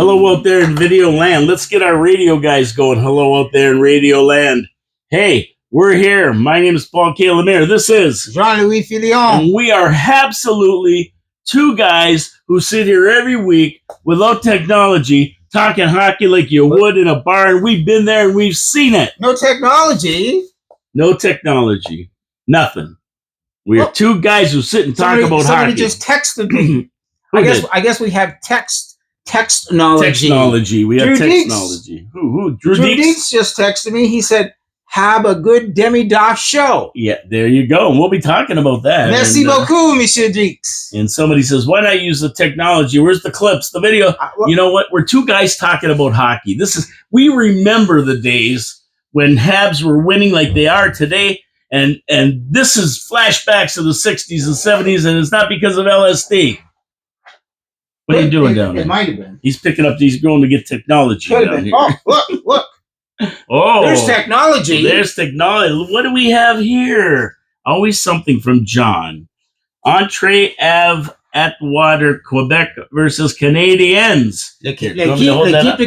Hello out there in video land. Let's get our radio guys going. Hello out there in radio land. Hey, we're here. My name is Paul K. Lemire. This is Jean-Louis Filion. And we are absolutely two guys who sit here every week without technology talking hockey like you would in a bar. And we've been there and we've seen it. No technology. No technology. Nothing. We are two guys who sit and talk about hockey. Somebody just texted me. I guess we have technology. Technology. We have technology. Who? Drew Deeks just texted me. He said, have a good Demidov show. Yeah, there you go. And we'll be talking about that. Merci beaucoup, Monsieur Deeks. And somebody says, why not use the technology? Where's the clips, the video? You know what? We're two guys talking about hockey. We remember the days when Habs were winning like they are today. And this is flashbacks of the 60s and 70s, and it's not because of LSD. What are you doing down there? It might have been. He's picking up. He's going to get technology down here. Oh, look. Oh, there's technology. There's technology. What do we have here? Always something from John. Entree Ave Atwater, Quebec versus Canadiens. They keep the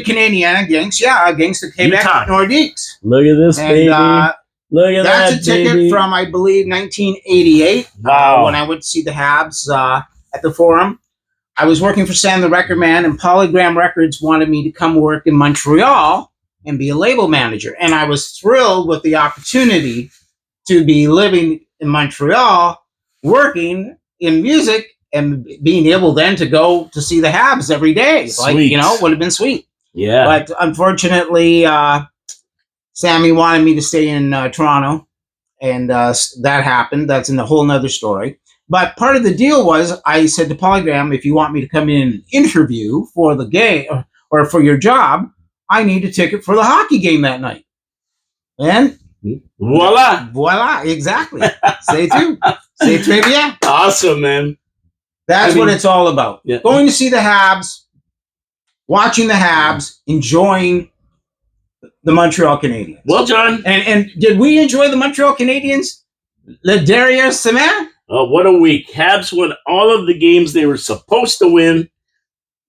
Canadiens against the Quebec Nordiques. Look at this, baby. Look at that, that's a ticket from, I believe, 1988. Wow. When I went to see the Habs at the Forum. I was working for Sam the Record Man, and Polygram Records wanted me to come work in Montreal and be a label manager. And I was thrilled with the opportunity to be living in Montreal, working in music, and being able then to go to see the Habs every day. Sweet. Would have been sweet. Yeah. But unfortunately, Sammy wanted me to stay in Toronto, and that happened. That's in a whole nother story. But part of the deal was I said to Polygram, if you want me to come in and interview for the game or for your job, I need a ticket for the hockey game that night. And voila, exactly. C'est tout. C'est très bien. Awesome, man. That's what it's all about. Yeah. Going to see the Habs, watching the Habs, enjoying the Montreal Canadiens. Well, John. And did we enjoy the Montreal Canadiens? Le dernier semaine? Oh, what a week. Habs won all of the games they were supposed to win,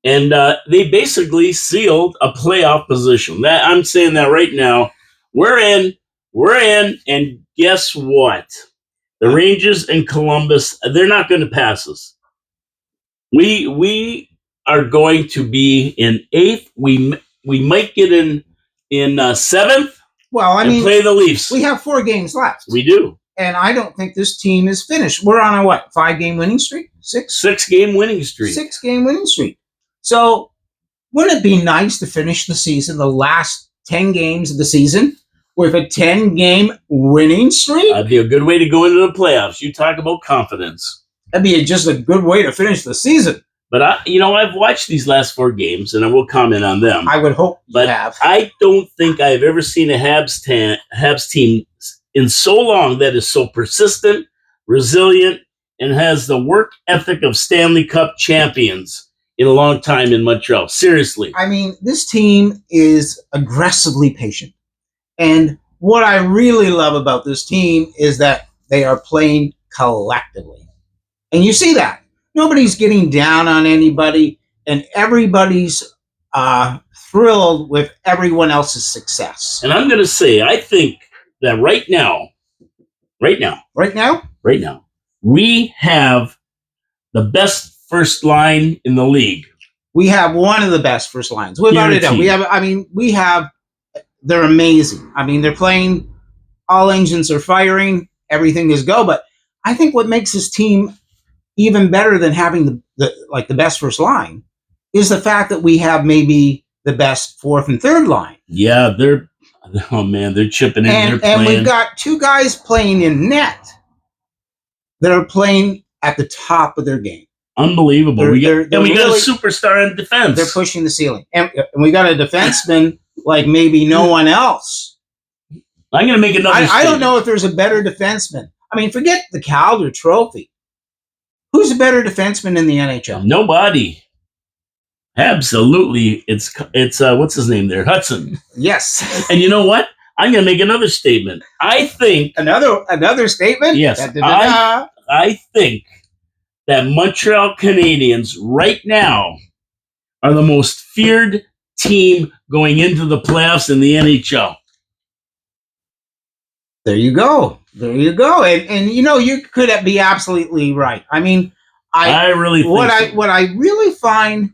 and they basically sealed a playoff position. I'm saying that right now. We're in, and guess what? The Rangers and Columbus, they're not going to pass us. We are going to be in 8th. We might get in 7th. Well, I mean, play the Leafs. We have 4 games left. We do. And I don't think this team is finished. We're on a 5-game winning streak? 6? 6-game winning streak. 6-game winning streak. So wouldn't it be nice to finish the season, the last 10 games of the season, with a 10-game winning streak? That'd be a good way to go into the playoffs. You talk about confidence. That'd be just a good way to finish the season. But I've watched these last 4 games, and I will comment on them. I would hope you have. I don't think I've ever seen a Habs team in so long that is so persistent, resilient, and has the work ethic of Stanley Cup champions in a long time in Montreal. Seriously. I mean, this team is aggressively patient. And what I really love about this team is that they are playing collectively. And you see that. Nobody's getting down on anybody, and everybody's thrilled with everyone else's success. And I'm going to say, I think that right now, we have the best first line in the league. We have one of the best first lines, without a doubt. They're amazing. I mean, they're playing, all engines are firing, everything is go. But I think what makes this team even better than having the best first line is the fact that we have maybe the best fourth and third line. Yeah, they're chipping in. And we've got 2 guys playing in net that are playing at the top of their game. Unbelievable. We got a superstar in defense. They're pushing the ceiling. And we got a defenseman like maybe no one else. I'm going to make another I don't know if there's a better defenseman. I mean, forget the Calder Trophy. Who's a better defenseman in the NHL? Nobody. Absolutely. It's what's his name there? Hudson. Yes. And you know what? I'm going to make another statement. I think another statement? Yes. I think that Montreal Canadiens right now are the most feared team going into the playoffs in the NHL? There you go. There you go. And you know, you could be absolutely right. I mean, I really think what I really find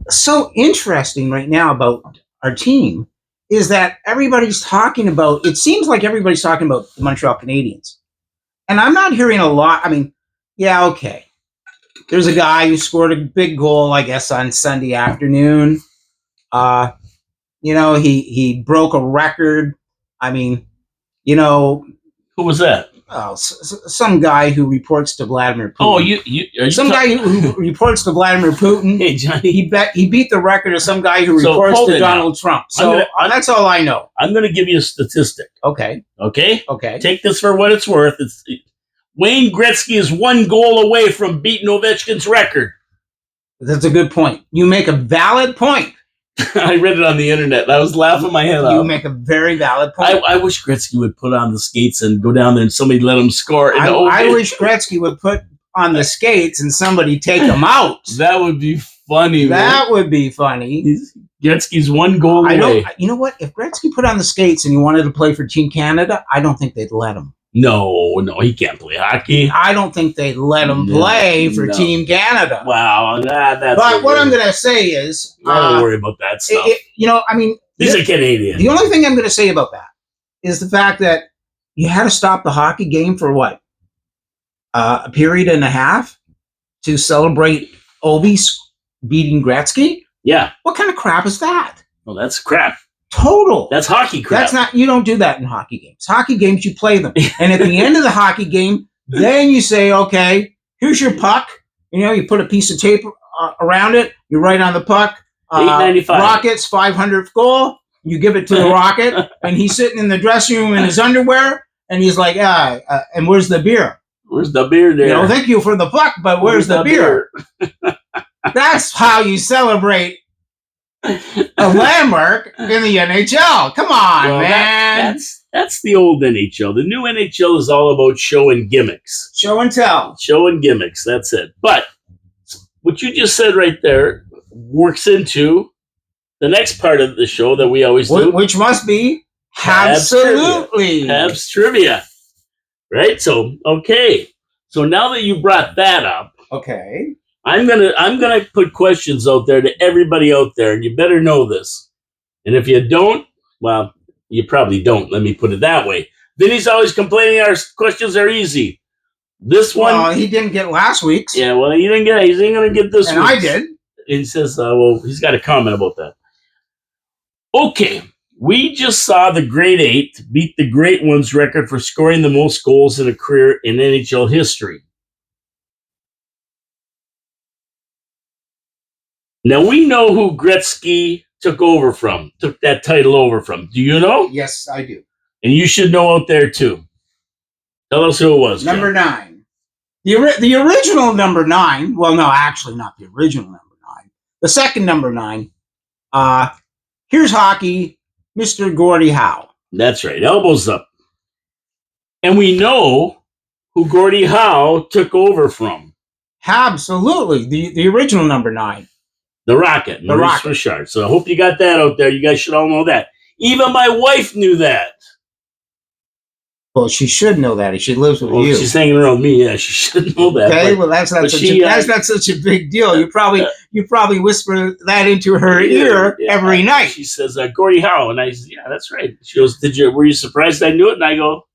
so interesting right now about our team is that everybody's talking about, it seems like everybody's talking about the Montreal Canadiens. And I'm not hearing a lot. I mean, yeah, okay. There's a guy who scored a big goal, I guess, on Sunday afternoon. You know, he broke a record. I mean, you know, who was that? Oh, some guy who reports to Vladimir Putin. Oh, you some guy who reports to Vladimir Putin. Hey, Johnny, he beat the record of some guy who reports to Donald Trump. So that's all I know. I'm going to give you a statistic. Okay. Take this for what it's worth. Wayne Gretzky is 1 goal away from beating Ovechkin's record. That's a good point. You make a valid point. I read it on the internet. I was laughing my head off. You make a very valid point. I wish Gretzky would put on the skates and go down there and somebody let him score. I wish Gretzky would put on the skates and somebody take him out. That would be funny, man. That would be funny. Gretzky's 1 goal away. You know what? If Gretzky put on the skates and he wanted to play for Team Canada, I don't think they'd let him. No, he can't play hockey. I don't think they'd let him play for Team Canada. Wow, that's. But what I'm going to say is, I don't worry about that stuff. You know, I mean, he's a Canadian. The only thing I'm going to say about that is the fact that you had to stop the hockey game for what, a period and a half to celebrate Ovi beating Gretzky. Yeah. What kind of crap is that? Well, that's crap. Total. That's hockey crap. That's not. You don't do that in hockey games. Hockey games, you play them, and at the end of the hockey game, then you say, "Okay, here's your puck." You know, you put a piece of tape around it. You write on the puck, $8.95. Rockets 500th goal. You give it to the Rocket, and he's sitting in the dressing room in his underwear, and he's like, and where's the beer? Where's the beer there? You know, thank you for the puck, but where's the beer? That's how you celebrate a landmark in the NHL. Come on, man. That's the old NHL. The new NHL is all about show and gimmicks. Show and tell. Show and gimmicks. That's it. But what you just said right there works into the next part of the show that we always do. Which must be Habsolutely. Habs trivia. Right? So, okay. So now that you brought that up. Okay. I'm gonna put questions out there to everybody out there, and you better know this. And if you don't, well, you probably don't. Let me put it that way. Vinny's always complaining our questions are easy. This one, well, he didn't get last week's. Yeah, well, he didn't get. He ain't gonna get this one. And I did. He says, well, he's got a comment about that. Okay, we just saw the Great Eight beat the Great Ones record for scoring the most goals in a career in NHL history. Now, we know who Gretzky took that title over from. Do you know? Yes, I do. And you should know out there, too. Tell us who it was. Number 9. The original number 9, well, no, actually not the original number 9. The second number 9, here's hockey, Mr. Gordie Howe. That's right, elbows up. And we know who Gordie Howe took over from. Absolutely, the original number 9. The Rocket, Maurice Richard. So I hope you got that out there. You guys should all know that. Even my wife knew that. Well, she should know that. She lives with you. She's hanging around me. Yeah, she should know that. Okay, well, that's not such a big deal. You probably whisper that into her ear every night. She says, Gordie Howe. And I said, yeah, that's right. She goes, were you surprised I knew it? And I go,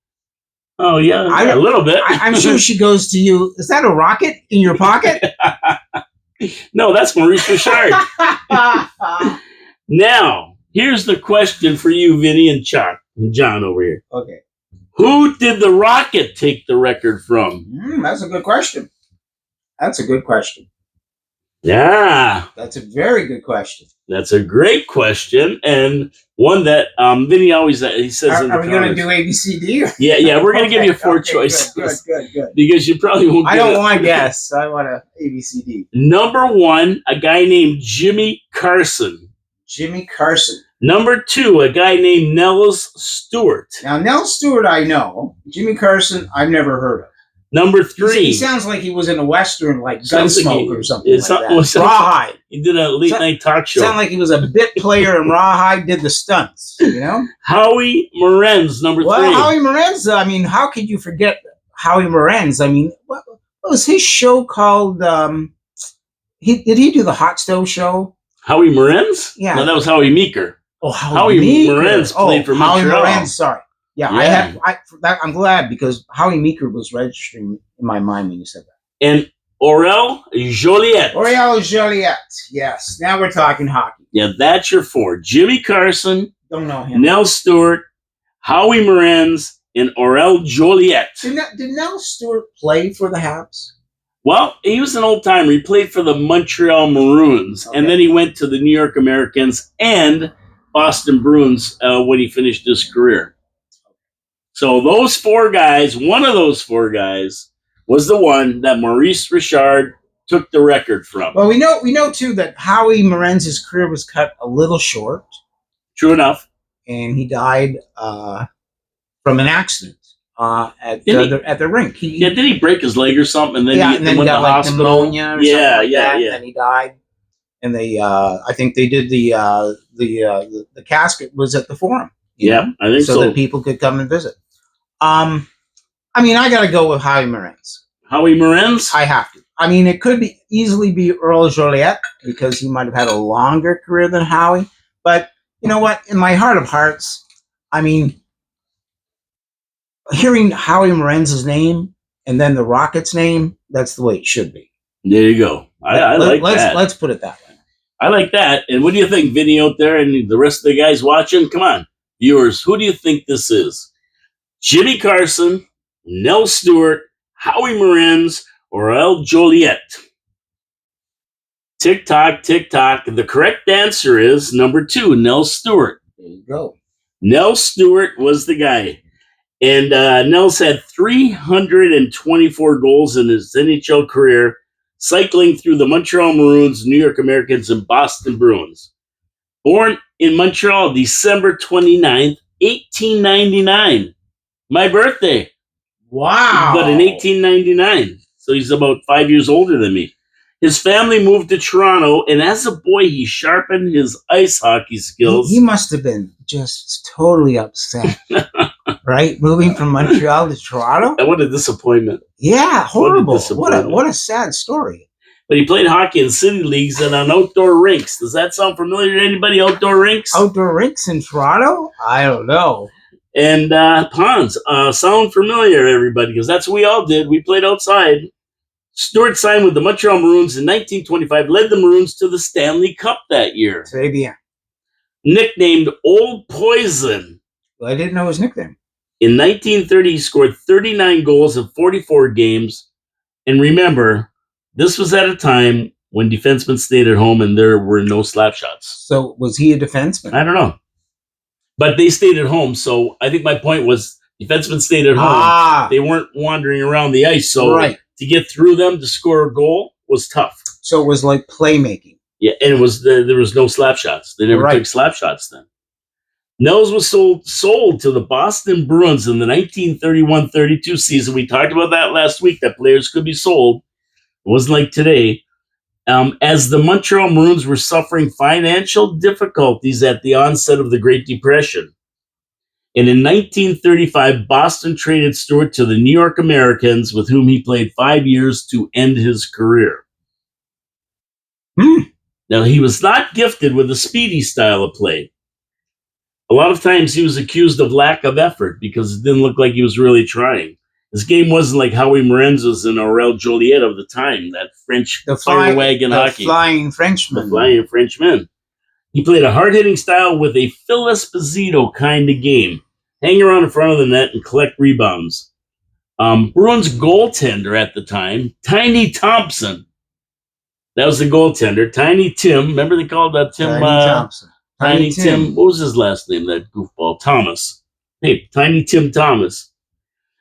oh, yeah, a little bit. I'm sure she goes to you, is that a rocket in your pocket? No, that's Maurice Richard. Now, here's the question for you, Vinny and Chuck and John over here. Okay. Who did the Rocket take the record from? That's a good question. Yeah. That's a very good question. That's a great question, and one that Vinny always he says. Are we going to do ABCD? Yeah, we're going to give you 4 choices. Good. Because you probably won't. I don't want to guess. I want a ABCD. Number 1, a guy named Jimmy Carson. Jimmy Carson. Number 2, a guy named Nels Stewart. Now, Nels Stewart, I know. Jimmy Carson, I've never heard of. Number 3. He sounds like he was in a Western, like Sounds like Gunsmoke he- or something it's like not- that. well, sounds Rawhide. He did a late night talk show. Sound like he was a bit player in Rawhide, did the stunts, you know? Howie Morenz, number 3. Well, Howie Morenz, I mean, how could you forget Howie Morenz? I mean, what was his show called? Did he do the Hot Stove Show? Howie Morenz? Yeah. No, that was Howie Meeker. Oh, Howie Meeker. Morenz played for Howie Montreal. Morenz, sorry. Yeah, Yeah. I'm glad because Howie Meeker was registering in my mind when you said that. And Aurel Joliet. Oriel Joliet, yes. Now we're talking hockey. Yeah, that's your 4. Jimmy Carson, Don't know him. Nell Stewart, Howie Morenz, and Aurel Joliet. Did Nell Stewart play for the Habs? Well, he was an old timer. He played for the Montreal Maroons, Okay. and then he went to the New York Americans and Boston Bruins when he finished his career. So those 4 guys, one of those 4 guys, was the one that Maurice Richard took the record from. Well, we know too that Howie Morenz's career was cut a little short, True enough. and he died from an accident at the rink. Yeah, did he break his leg or something? And then Yeah, he and then he went to got the like hospital. pneumonia or Yeah, something like yeah, that, yeah. and then he died. And they, I think they did the casket was at the Forum. you Yeah, know, I think so so. that people could come and visit. I mean, I got to go with Howie Morenz. Howie Morenz? I have to. I mean, it could easily be Earl Joliet because he might have had a longer career than Howie. But you know what? In my heart of hearts, I mean, hearing Howie Morenz's name and then the Rockets' name, that's the way it should be. There you go. I like that. Let's put it that way. I like that. And what do you think, Vinny, out there and the rest of the guys watching? Come on, viewers, who do you think this is? Jimmy Carson, Nell Stewart, Howie Morenz, or Earl Joliet? Tick-tock, tick-tock. The correct answer is number 2, Nell Stewart. There you go. Nell Stewart was the guy. And Nell's had 324 goals in his NHL career, cycling through the Montreal Maroons, New York Americans, and Boston Bruins. Born in Montreal, December 29th, 1899. My birthday. Wow. But in 1899. So he's about 5 years older than me. His family moved to Toronto, and as a boy, he sharpened his ice hockey skills. He must have been just totally upset, right? Moving from Montreal to Toronto. And what a disappointment. Yeah, horrible. disappointment. What a sad story. But he played hockey in city leagues and on outdoor rinks. Does that sound familiar to anybody? Outdoor rinks? Outdoor rinks in Toronto? I don't know. And ponds. Sound familiar, everybody, because that's what we all did. We played outside. Stewart signed with the Montreal Maroons in 1925, led the Maroons to the Stanley Cup that year. Très bien. Nicknamed Old Poison. Well, I didn't know his nickname. In 1930, he scored 39 goals in 44 games. And remember, this was at a time when defensemen stayed at home and there were no slap shots. So was he a defenseman? I don't know. But they stayed at home. So I think my point was defensemen stayed at home. They weren't wandering around the ice. So right. to get through them to score a goal was tough. So it was like playmaking. Yeah, and it was there was no slap shots. They never took slap shots then. Nels was sold to the Boston Bruins in the 1931-32 season. We talked about that last week, that players could be sold. It wasn't like today. As the Montreal Maroons were suffering financial difficulties at the onset of the Great Depression. And in 1935, Boston traded Stewart to the New York Americans, with whom he played 5 years to end his career. Now, he was not gifted with a speedy style of play. A lot of times he was accused of lack of effort because it didn't look like he was really trying. His game wasn't like Howie Morenz's and Aurel Joliet of the time, that French fire wagon hockey. The Flying Frenchman. The Flying Frenchman. He played a hard-hitting style with a Phil Esposito kind of game. Hang around in front of the net and collect rebounds. Bruins goaltender at the time, Tiny Thompson. That was the goaltender. Tiny Tim. Remember they called that Tim? Tiny Thompson. Tiny Tim. What was his last name, that goofball? Thomas. Hey, Tiny Tim Thomas.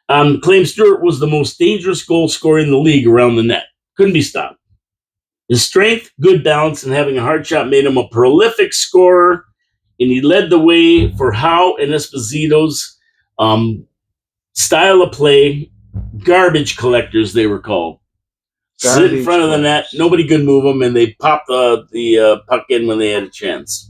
Claimed Stewart was the most dangerous goal scorer in the league around the net. Couldn't be stopped. His strength, good balance, and having a hard shot made him a prolific scorer, and he led the way for Howe and Esposito's style of play garbage collectors, they were called. Sit in front of the net. Nobody could move them, and they popped the puck in when they had a chance.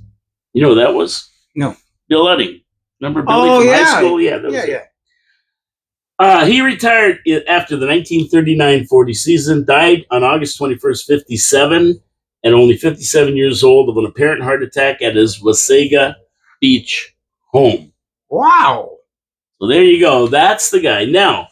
You know who that was? No. Bill Udding. Remember Billy from high school? Yeah, that was it. He retired after the 1939-40 season, died on August 21st, 57, at only 57 years old of an apparent heart attack at his Wasaga Beach home. Wow. So there you go. That's the guy. Now,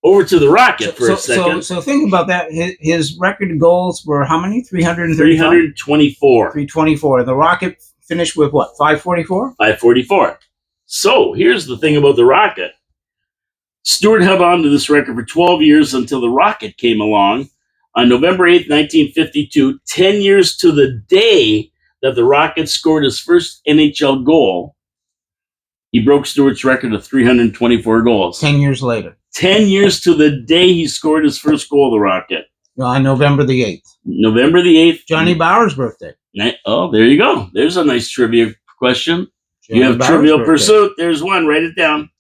over to the Rocket for a second. So think about that. His record goals were how many? 324. 324. The Rocket finished with what? 544? 544. So here's the thing about the Rocket. Stewart held on to this record for 12 years until the Rocket came along on November 8th, 1952, 10 years to the day that the Rocket scored his first NHL goal. He broke Stewart's record of 324 goals. 10 years later. 10 years to the day he scored his first goal, the Rocket. On November the 8th. November the 8th. Johnny Bauer's birthday. Oh, there you go. There's a nice trivia question. Johnny You have Bauer's Trivial birthday. Pursuit. There's one. Write it down.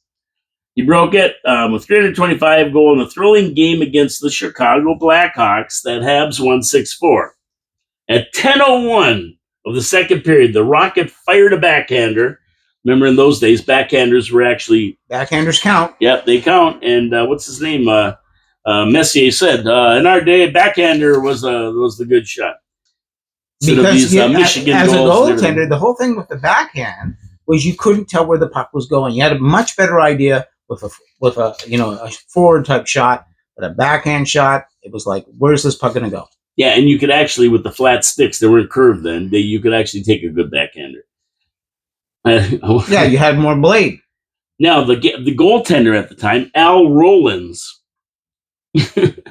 He broke it with 325 goal in a thrilling game against the Chicago Blackhawks that Habs won 6-4. At 10:01 of the second period, the Rocket fired a backhander. Remember, in those days, backhanders were actually... Backhanders count. Yep, they count. And what's his name? Messier said, in our day, backhander was the good shot. Because Michigan as a goals goaltender, the whole thing with the backhand was you couldn't tell where the puck was going. You had a much better idea with a forward type shot, but a backhand shot, it was like, where's this puck going to go? Yeah, and you could actually, with the flat sticks, they weren't curved then, you could actually take a good backhander. Yeah, you had more blade. Now, the goaltender at the time, Al Rollins, the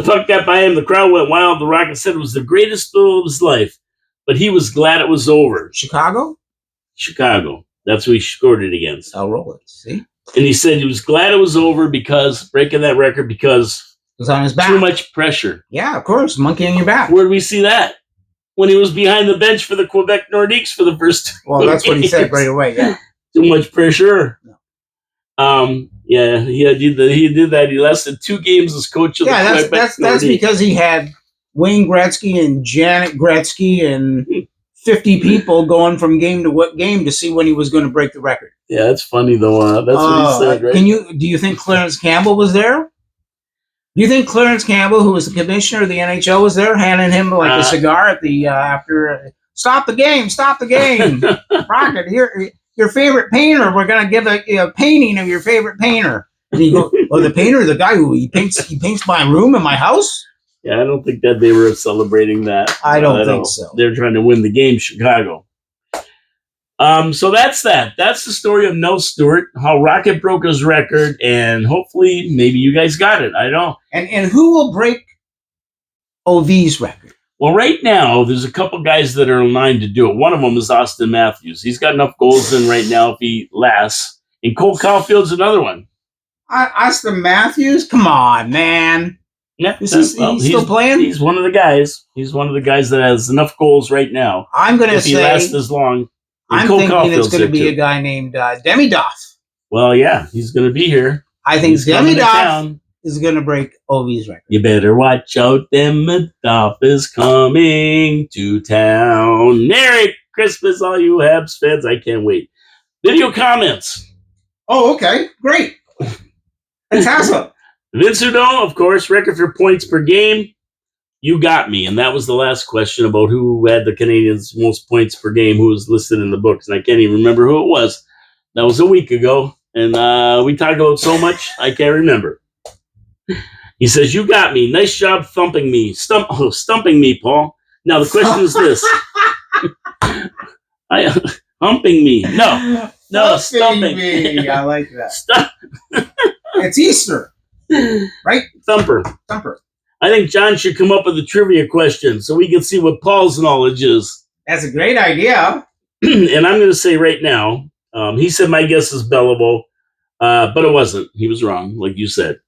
puck got by him, the crowd went wild, the Rocket said it was the greatest thrill of his life, but he was glad it was over. Chicago? Chicago. That's who he scored it against. Al Rollins, see? And he said he was glad it was over because, breaking that record, because it was on his back. Too much pressure. Yeah, of course, monkey on your back. Where did we see that? When he was behind the bench for the Quebec Nordiques for the first Well, that's what he said right away, yeah. Too much pressure. No. Yeah, he did that. He lasted 2 games as coach of the Quebec Nordiques. That's because he had Wayne Gretzky and Janet Gretzky and 50 people going from game to game to see when he was going to break the record. Yeah, that's funny though. That's what he said, right? Do you think Clarence Campbell was there? Do you think Clarence Campbell, who was the commissioner of the NHL, was there handing him like a cigar at the after? Stop the game! Stop the game! Rocket, your favorite painter. We're going to give a painting of your favorite painter. And he goes, "Oh, the painter, the guy who he paints my room and my house." Yeah, I don't think that they were celebrating that. I don't think so. They're trying to win the game, Chicago. So that's that. That's the story of Nell Stewart, how Rocket broke his record, and hopefully maybe you guys got it. I don't know. And who will break OV's record? Well, right now, there's a couple guys that are in line to do it. One of them is Austin Matthews. He's got enough goals in right now if he lasts. And Cole Caulfield's another one. Austin Matthews? Come on, man. Yeah, he's still playing? He's one of the guys. He's one of the guys that has enough goals right now. I'm going to say... If he lasts as long... I'm thinking it's going to be a guy named Demidov. Well, yeah, he's going to be here. I think Demidov is going to break OV's record. You better watch out. Demidov is coming to town. Merry Christmas, all you Habs fans. I can't wait. Video comments. Oh, okay. Great. Fantastic. Vince Hudon, of course, record for points per game. You got me. And that was the last question about who had the Canadians' most points per game, who was listed in the books. And I can't even remember who it was. That was a week ago. And we talked about so much, I can't remember. He says, you got me. Nice job thumping me. Stumping me, Paul. Now, the question is this. Humping me. No, stumping me. I like that. It's Easter. Right? Thumper. I think John should come up with a trivia question so we can see what Paul's knowledge is. That's a great idea. And I'm going to say right now, he said my guess is Beliveau, but it wasn't. He was wrong, like you said.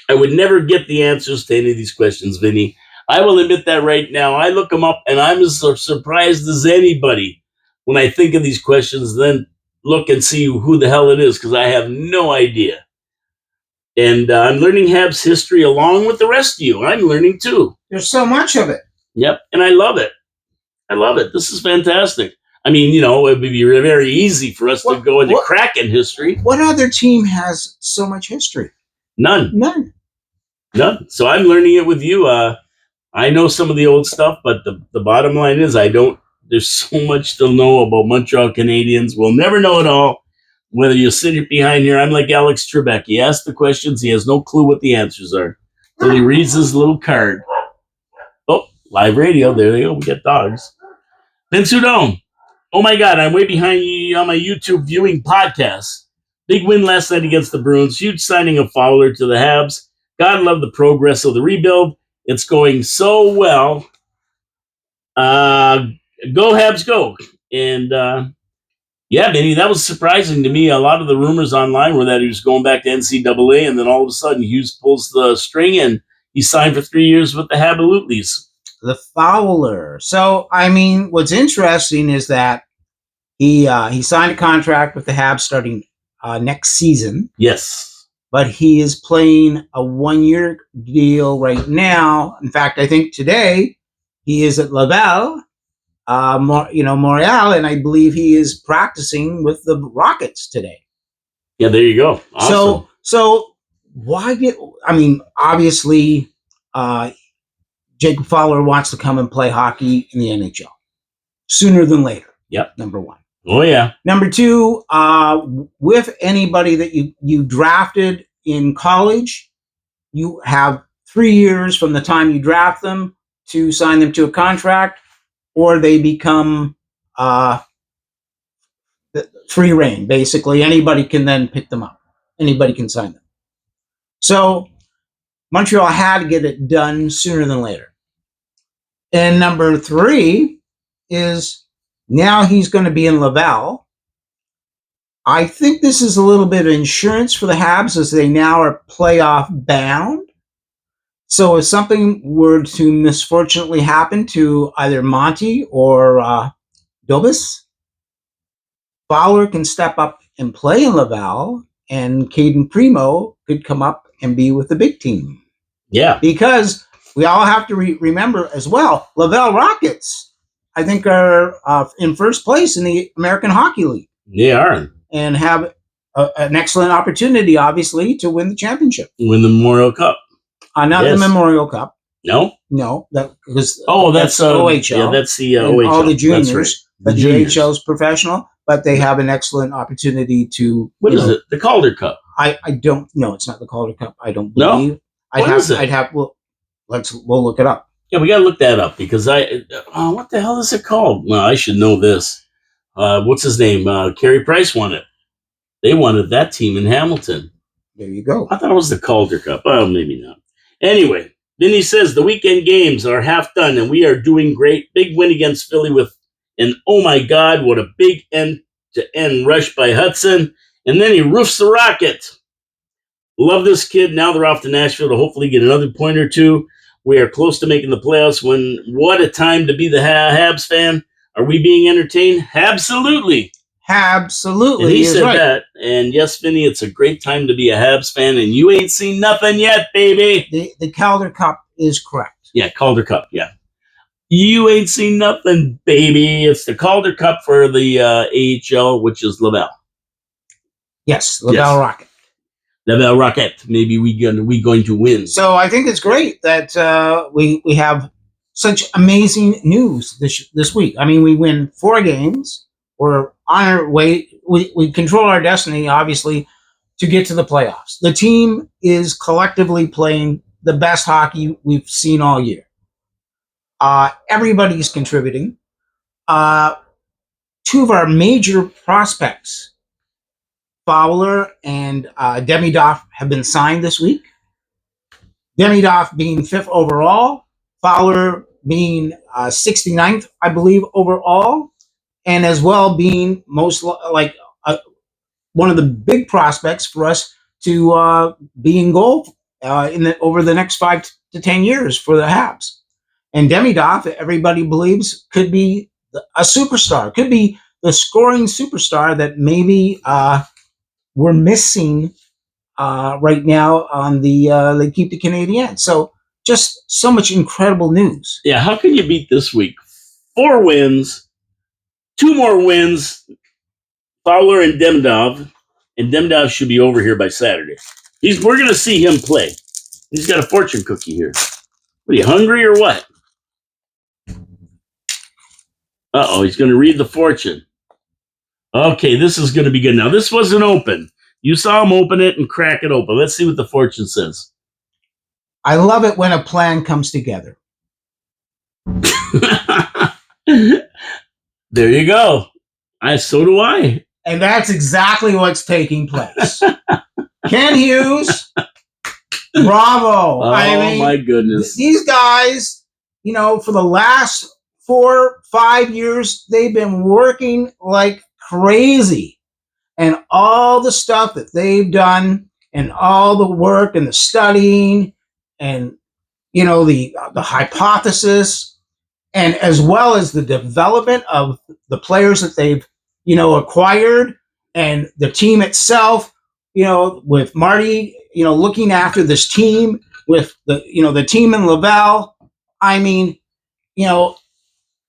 I would never get the answers to any of these questions, Vinny. I will admit that right now. I look them up, and I'm as surprised as anybody when I think of these questions, then look and see who the hell it is, because I have no idea. And I'm learning Habs history along with the rest of you. I'm learning too. There's so much of it. Yep, and I love it. I love it. This is fantastic. I mean, it would be very easy for us to go into Kraken history. What other team has so much history? None. None. So I'm learning it with you. I know some of the old stuff, but the bottom line is there's so much to know about Montreal Canadiens. We'll never know it all. Whether you sit behind here, I'm like Alex Trebek. He asks the questions. He has no clue what the answers are until he reads his little card. Oh, live radio. There they go. We got dogs. Vince Udome. Oh, my God. I'm way behind you on my YouTube viewing podcast. Big win last night against the Bruins. Huge signing of Fowler to the Habs. God love the progress of the rebuild. It's going so well. Go Habs, go. And, yeah, Benny, that was surprising to me. A lot of the rumors online were that he was going back to NCAA, and then all of a sudden Hughes pulls the string and he signed for 3 years with the HABSOLUTELYs. The Fowler. So, I mean, what's interesting is that he signed a contract with the Habs starting next season. Yes. But he is playing a 1-year deal right now. In fact, I think today he is at Laval. Montreal, and I believe he is practicing with the Rockets today. Yeah, there you go. Awesome. So why obviously, Jacob Fowler wants to come and play hockey in the NHL sooner than later. Yep. Number one. Oh yeah. Number two, with anybody that you drafted in college, you have 3 years from the time you draft them to sign them to a contract, or they become free reign. Basically, anybody can then pick them up. Anybody can sign them. So Montreal had to get it done sooner than later. And number three is now he's going to be in Laval. I think this is a little bit of insurance for the Habs as they now are playoff bound. So if something were to misfortunately happen to either Monty or Dobis, Fowler can step up and play in Laval, and Caden Primo could come up and be with the big team. Yeah. Because we all have to remember as well, Laval Rockets, I think, are in first place in the American Hockey League. They are. And have an excellent opportunity, obviously, to win the championship. Win the Memorial Cup. Not the Memorial Cup. No? No. That's OHL. Yeah, that's the OHL. All the juniors. Right. But the OHL is professional, but they have an excellent opportunity to... What is it? The Calder Cup? I don't know. It's not the Calder Cup. I don't believe. No? What is it? We'll look it up. Yeah, we got to look that up because what the hell is it called? Well, I should know this. What's his name? Carey Price won it. They wanted that team in Hamilton. There you go. I thought it was the Calder Cup. Well, maybe not. Anyway, then he says the weekend games are half done and we are doing great. Big win against Philly with an oh my God, what a big end-to-end rush by Hudson. And then he roofs the Rocket. Love this kid. Now they're off to Nashville to hopefully get another point or two. We are close to making the playoffs. What a time to be the Habs fan. Are we being entertained? Absolutely. Absolutely. And he said that. And yes, Vinny, it's a great time to be a Habs fan, and you ain't seen nothing yet, baby. The Calder Cup is correct. Yeah, Calder Cup, yeah. You ain't seen nothing, baby. It's the Calder Cup for the AHL, which is Laval. Yes, Laval Rocket. Laval Rocket. Maybe we going to win. So I think it's great that we have such amazing news this week. I mean, we win 4 games. We're on our way. We control our destiny, obviously, to get to the playoffs. The team is collectively playing the best hockey we've seen all year. Everybody's contributing. 2 of our major prospects, Fowler and Demidov, have been signed this week. Demidov being 5th overall, Fowler being 69th, I believe, overall, and as well being most one of the big prospects for us to be in goal over the next 5 to 10 years for the Habs. And Demidov, everybody believes, could be a superstar, could be the scoring superstar that maybe we're missing right now on the L'Équipe de Canadiens. So just so much incredible news. Yeah, how can you beat this week? 4 wins, 2 more wins. Fowler and Demidov should be over here by Saturday. We're going to see him play. He's got a fortune cookie here. What, are you hungry or what? Uh-oh, he's going to read the fortune. Okay, this is going to be good. Now, this wasn't open. You saw him open it and crack it open. Let's see what the fortune says. I love it when a plan comes together. There you go. So do I. And that's exactly what's taking place. Ken Hughes, bravo. Oh, I mean, my goodness. These guys, for the last 4-5 years, they've been working like crazy. And all the stuff that they've done and all the work and the studying and, the hypothesis and as well as the development of the players that they've, acquired and the team itself, with Marty, looking after this team with the team in Laval. I mean,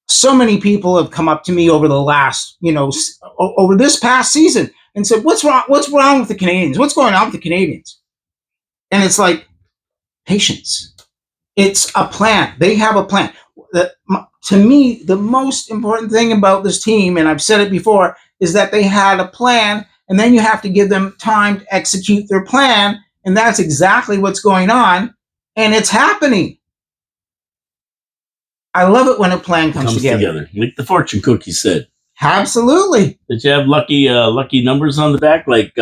so many people have come up to me over the last, over this past season and said, what's wrong with the Canadians? What's going on with the Canadians? And it's like, patience. It's a plan. They have a plan. To me, the most important thing about this team, and I've said it before, is that they had a plan, and then you have to give them time to execute their plan, and that's exactly what's going on, and it's happening. I love it when a plan comes together. Like the fortune cookie said. Absolutely. Did you have lucky numbers on the back, like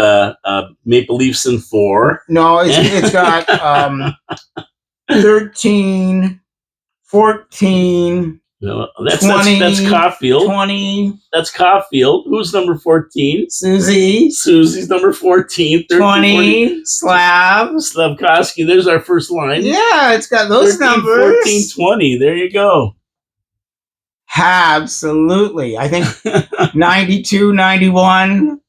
Maple Leafs in 4? No, it's got 13, 14, no, 20, that's Caulfield. 20. That's Caulfield. Who's number 14? Susie. Susie's number 14. 13, 20. 14. Slavkovsky. There's our first line. Yeah, it's got those 13, numbers. 14, 20. There you go. Absolutely. I think 92, 91.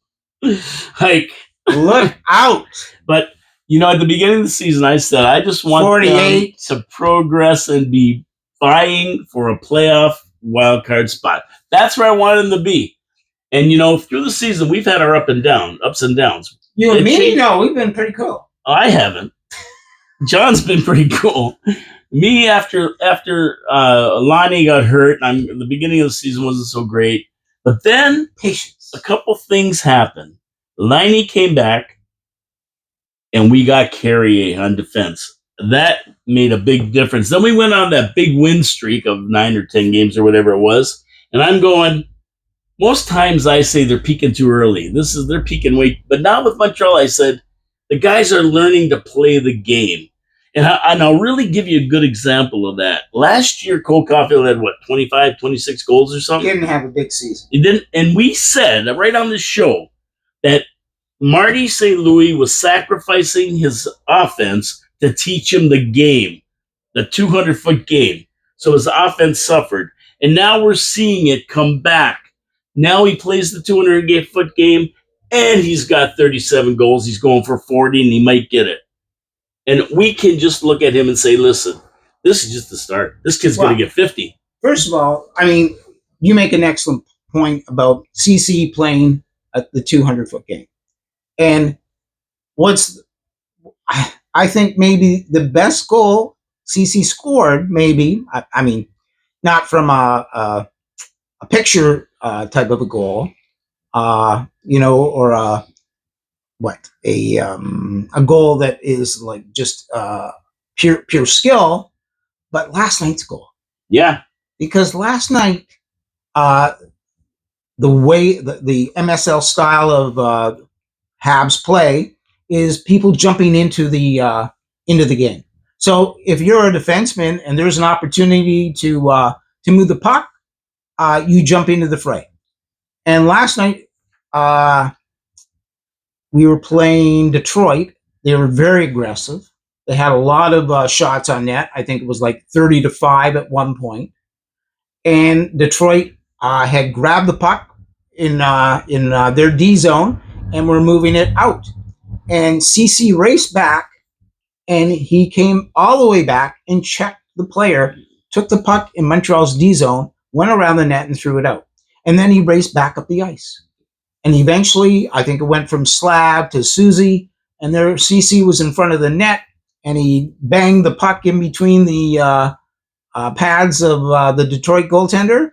Hike. Look out. But, at the beginning of the season, I said, I just want 48 them to progress and be vying for a playoff wildcard spot. That's where I wanted them to be. And, through the season, we've had our ups and downs. You and me? No, we've been pretty cool. I haven't. John's been pretty cool. Me, after Lonnie got hurt, the beginning of the season wasn't so great. But then patience. A couple things happened. Lonnie came back, and we got Carrier on defense. That made a big difference. Then we went on that big win streak of 9 or 10 games or whatever it was. And I'm going, most times I say they're peaking too early. They're peaking way. But now with Montreal, I said, the guys are learning to play the game. And I'll really give you a good example of that. Last year, Cole Caulfield had, 25, 26 goals or something? He didn't have a big season. He didn't. And we said right on this show that Marty St. Louis was sacrificing his offense to teach him the game, the 200-foot game. So his offense suffered. And now we're seeing it come back. Now he plays the 200-foot game, and he's got 37 goals. He's going for 40, and he might get it. And we can just look at him and say, listen, this is just the start. This kid's going to get 50. First of all, I mean, you make an excellent point about CC playing at the 200-foot game. And I think maybe the best goal CC scored, maybe, I mean, not from a picture type of a goal, or a goal that is like just pure skill, but last night's goal. Yeah. Because last night, the way the MSL style of Habs play is people jumping into the game. So if you're a defenseman and there's an opportunity to move the puck, you jump into the fray. And last night, we were playing Detroit. They were very aggressive. They had a lot of shots on net. I think it was like 30-5 at one point. And Detroit had grabbed the puck in their D zone and were moving it out. And CC raced back, and he came all the way back and checked the player, took the puck in Montreal's D zone, went around the net and threw it out. And then he raced back up the ice. And eventually, I think it went from Slab to Susie, and there CC was in front of the net, and he banged the puck in between the pads of the Detroit goaltender,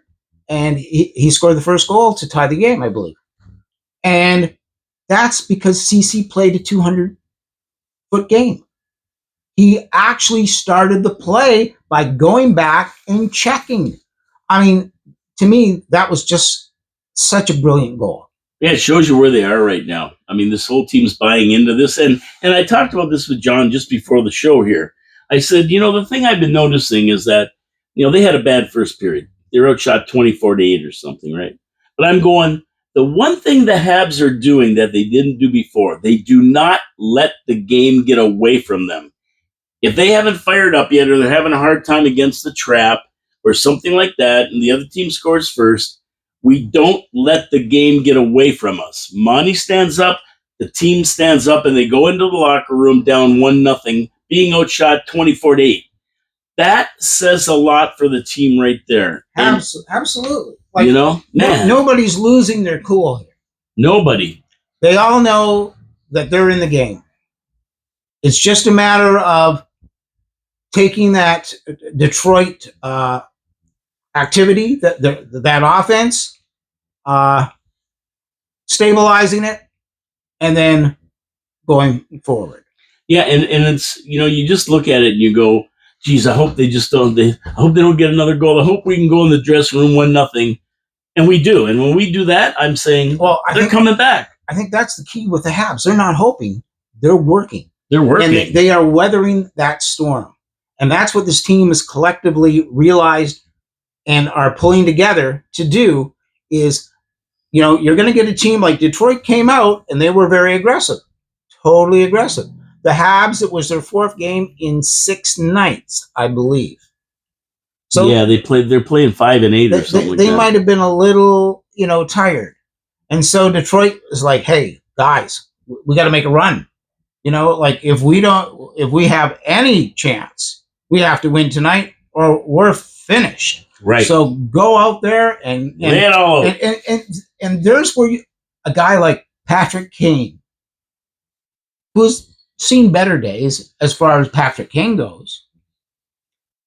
and he scored the first goal to tie the game, I believe. And that's because CC played a 200-foot game. He actually started the play by going back and checking. I mean, to me, that was just such a brilliant goal. Yeah, it shows you where they are right now. I mean, this whole team's buying into this. And I talked about this with John just before the show here. I said, the thing I've been noticing is that, they had a bad first period. They were outshot 24-8 or something, right? But I'm going, the one thing the Habs are doing that they didn't do before, they do not let the game get away from them. If they haven't fired up yet, or they're having a hard time against the trap or something like that, and the other team scores first, we don't let the game get away from us. Monty stands up, the team stands up, and they go into the locker room down 1-0, being outshot 24-8. That says a lot for the team right there. Absolutely. Like, nobody's losing their cool here. Nobody. They all know that they're in the game. It's just a matter of taking that Detroit activity, that offense, stabilizing it, and then going forward. Yeah, and it's, you just look at it and you go, geez, I hope they don't get another goal. I hope we can go in the dressing room 1-0. And we do. And when we do that, I'm saying, they're coming back. I think that's the key with the Habs. They're not hoping. They're working. They're working. And they are weathering that storm. And that's what this team has collectively realized and are pulling together to do is, you're going to get a team like Detroit came out and they were very aggressive, totally aggressive. The Habs, it was their fourth game in 6 nights, I believe. So yeah, they're playing 5 and 8 or something. They might have been a little, tired. And so Detroit is like, hey, guys, we got to make a run. If we have any chance, we have to win tonight or we're finished. Right. So go out there and there's where a guy like Patrick Kane, who's seen better days as far as Patrick Kane goes,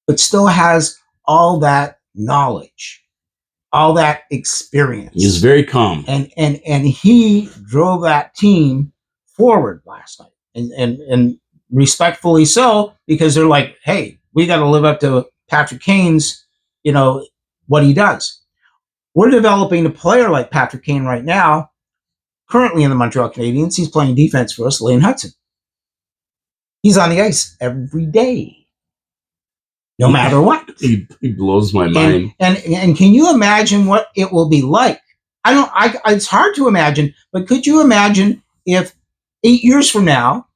but still has all that knowledge, all that experience. He's very calm. And he drove that team forward last night. And respectfully so, because they're like, hey, we got to live up to Patrick Kane's, what he does. We're developing a player like Patrick Kane right now, currently in the Montreal Canadiens. He's playing defense for us, Lane Hudson. He's on the ice every day, no matter what. He blows my mind. And can you imagine what it will be like? It's hard to imagine, but could you imagine if 8 years from now,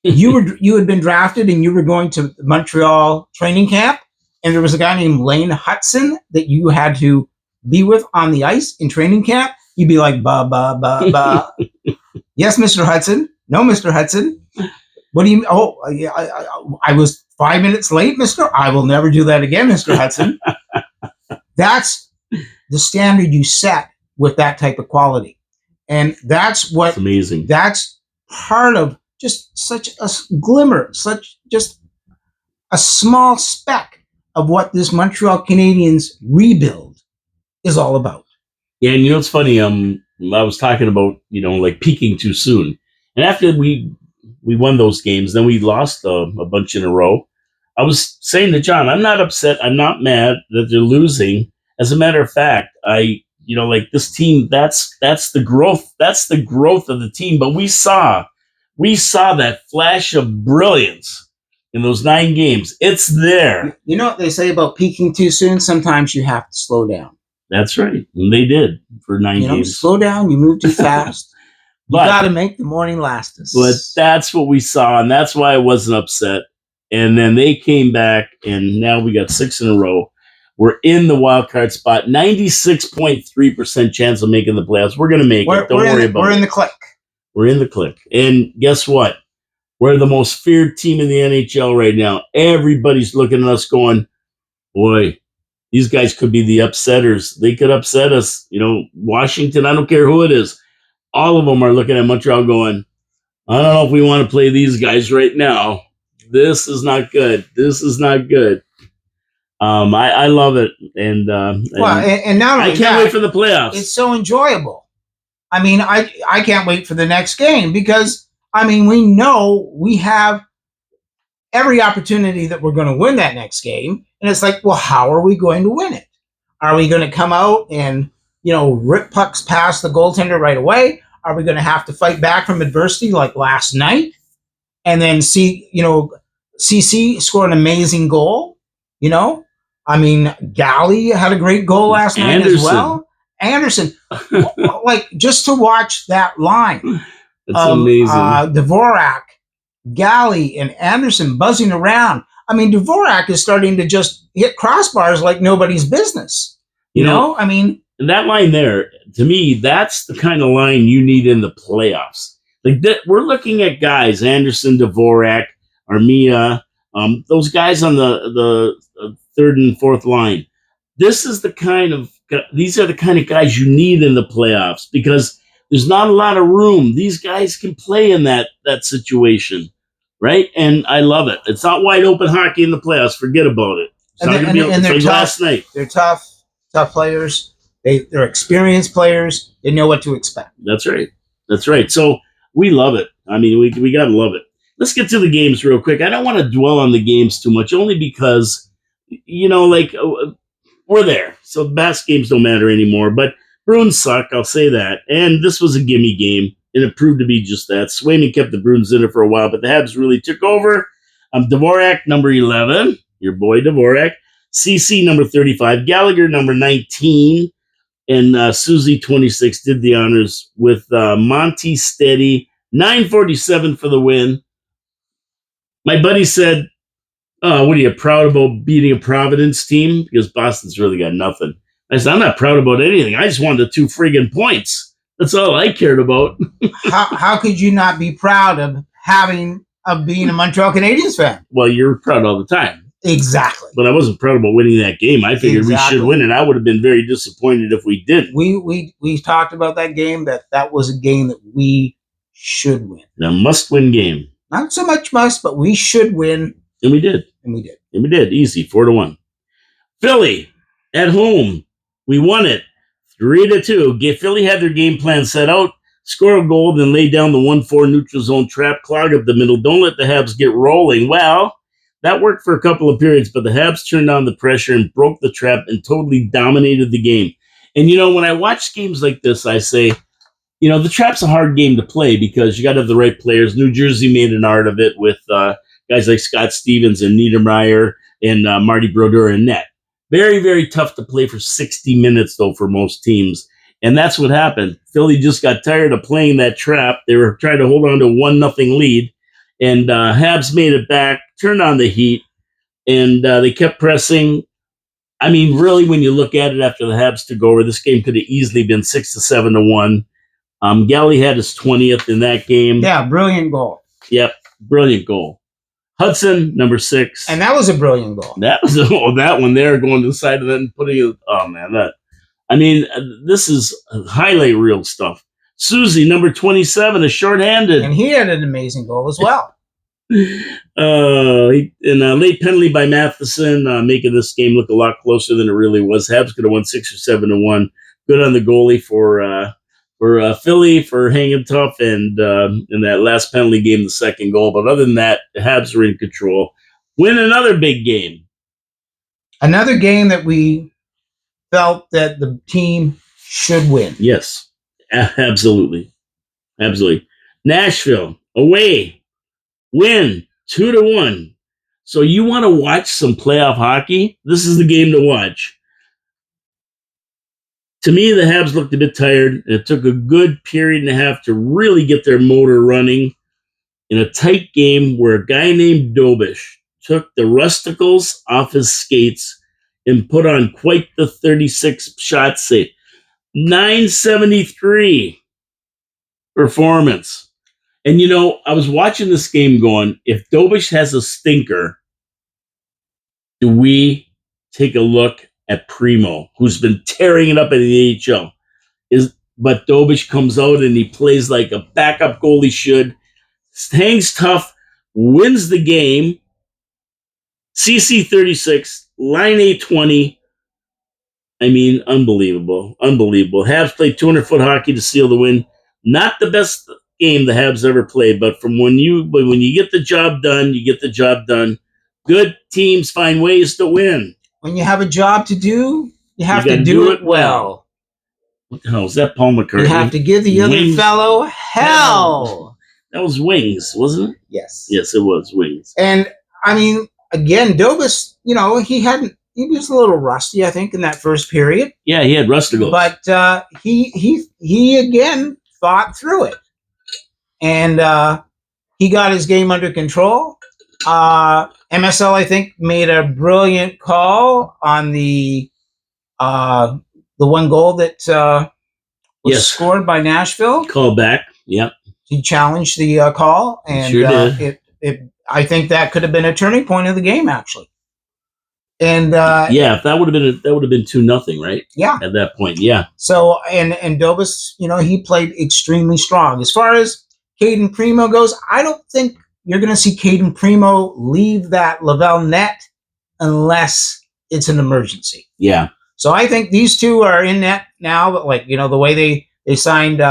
you had been drafted and you were going to Montreal training camp, and there was a guy named Lane Hudson that you had to be with on the ice in training camp? You'd be like, ba. Yes, Mr. Hudson. No, Mr. Hudson. What do you? Oh, I was 5 minutes late, Mister. I will never do that again, Mr. Hudson. That's the standard you set with that type of quality, and that's It's amazing. That's part of just such a glimmer, just a small speck of what this Montreal Canadiens rebuild is all about. Yeah, and it's funny. I was talking about like peaking too soon, and after we won those games, then we lost a bunch in a row. I was saying to John, I'm not upset. I'm not mad that they're losing. As a matter of fact, like this team, that's the growth. That's the growth of the team. But we saw that flash of brilliance in those 9 games. It's there. You know what they say about peaking too soon? Sometimes you have to slow down. That's right. And they did for 9 games. Slow down. You move too fast. You got to make the morning last us. But that's what we saw, and that's why I wasn't upset. And then they came back, and now we got 6 in a row. We're in the wild card spot. 96.3% chance of making the playoffs. We're going to make it. Don't worry about it. We're in the click. We're in the click. And guess what? We're the most feared team in the NHL right now. Everybody's looking at us going, boy, these guys could be the upsetters. They could upset us. Washington, I don't care who it is. All of them are looking at Montreal going, I don't know if we want to play these guys right now. This is not good. This is not good. I love it. And not only I can't wait for the playoffs. It's so enjoyable. I mean, I can't wait for the next game because, we know we have every opportunity that we're going to win that next game. And it's like, well, how are we going to win it? Are we going to come out and, rip pucks past the goaltender right away? Are we going to have to fight back from adversity like last night? And then CC score an amazing goal, Galley had a great goal last night as well. Anderson, just to watch that line. It's amazing. Dvorak, Galley, and Anderson buzzing around. Dvorak is starting to just hit crossbars like nobody's business. And that line there, to me, that's the kind of line you need in the playoffs. We're looking at guys, Anderson, Dvorak, Armia, those guys on the third and fourth line. These are the kind of guys you need in the playoffs because there's not a lot of room. These guys can play in that situation, right? And I love it. It's not wide open hockey in the playoffs. Forget about it. And they're tough. Last night. They're tough players. They're experienced players. They know what to expect. That's right. So we love it. We got to love it. Let's get to the games real quick. I don't want to dwell on the games too much, only because, we're there. So best games don't matter anymore. But Bruins suck, I'll say that. And this was a gimme game, and it proved to be just that. Swayman kept the Bruins in it for a while, but the Habs really took over. Dvorak, number 11, your boy Dvorak. CC, number 35. Gallagher, number 19. And Susie, 26, did the honors with Monty Steady, 947 for the win. My buddy said, what are you proud about beating a Providence team? Because Boston's really got nothing. I said, I'm not proud about anything. I just wanted the 2 friggin' points. That's all I cared about. How could you not be proud of being a Montreal Canadiens fan? Well, you're proud all the time. Exactly. But I wasn't proud about winning that game. I figured we should win, and I would have been very disappointed if we didn't. We talked about that game, that was a game that we should win. A must-win game. Not so much must, but we should win. And we did. And we did. And we did. Easy, 4-1. Philly, at home. We won it 3-2. Philly had their game plan set out, score a goal, then lay down the 1-4 neutral zone trap, clog up the middle. Don't let the Habs get rolling. Well, that worked for a couple of periods, but the Habs turned on the pressure and broke the trap and totally dominated the game. And, when I watch games like this, I say, the trap's a hard game to play because you got to have the right players. New Jersey made an art of it with guys like Scott Stevens and Niedermeyer and Marty Brodeur in net. Very, very tough to play for 60 minutes, though, for most teams. And that's what happened. Philly just got tired of playing that trap. They were trying to hold on to 1-0 lead. And Habs made it back, turned on the heat, and they kept pressing. Really, when you look at it after the Habs took over, this game could have easily been 6-7-1. Galley had his 20th in that game. Yeah, brilliant goal. Yep, brilliant goal. Hudson, number 6. And that was a brilliant goal. That was that one there, going to the side of it and putting it. Oh, man, this is highlight reel stuff. Susie, number 27, is shorthanded. And he had an amazing goal as well. And a late penalty by Matheson, making this game look a lot closer than it really was. Habs could have won 6 or 7-1. Good on the goalie for Philly for hanging tough, and in that last penalty game, the second goal. But other than that, the Habs were in control. Win another big game. Another game that we felt that the team should win. Yes, absolutely. Nashville, away, win 2-1. So you want to watch some playoff hockey? This is the game to watch. To me, the Habs looked a bit tired. It took a good period and a half to really get their motor running in a tight game where a guy named Dobish took the rusticles off his skates and put on quite the 36 shot save. 973. performance. And, I was watching this game going, if Dobish has a stinker, do we take a look at Primo, who's been tearing it up in the AHL? But Dobish comes out and he plays like a backup goalie should, hangs tough, wins the game, CC 36, line A20. I mean, unbelievable. Habs played 200-foot hockey to seal the win. Not the best game the Habs ever played, but when you get the job done, you get the job done. Good teams find ways to win. When you have a job to do, you have to do it well. What the hell is that, Paul McCartney? You have to give the other fellow hell. That was Wings, wasn't it? Yes. Yes, it was Wings. And I mean, again, Dobis, he was a little rusty, I think, in that first period. Yeah, he had rusticles. But he again thought through it. And he got his game under control. MSL, I think, made a brilliant call on the one goal that was scored by Nashville. Call back, yep. He challenged the call, and sure did. I think that could have been a turning point of the game, actually. And if that would have been 2-0, right? Yeah, at that point, yeah. So and Dobis, he played extremely strong. As far as Caden Primo goes, I don't think you're going to see Caden Primo leave that Laval net unless it's an emergency. Yeah. So I think these two are in net now. But the way they signed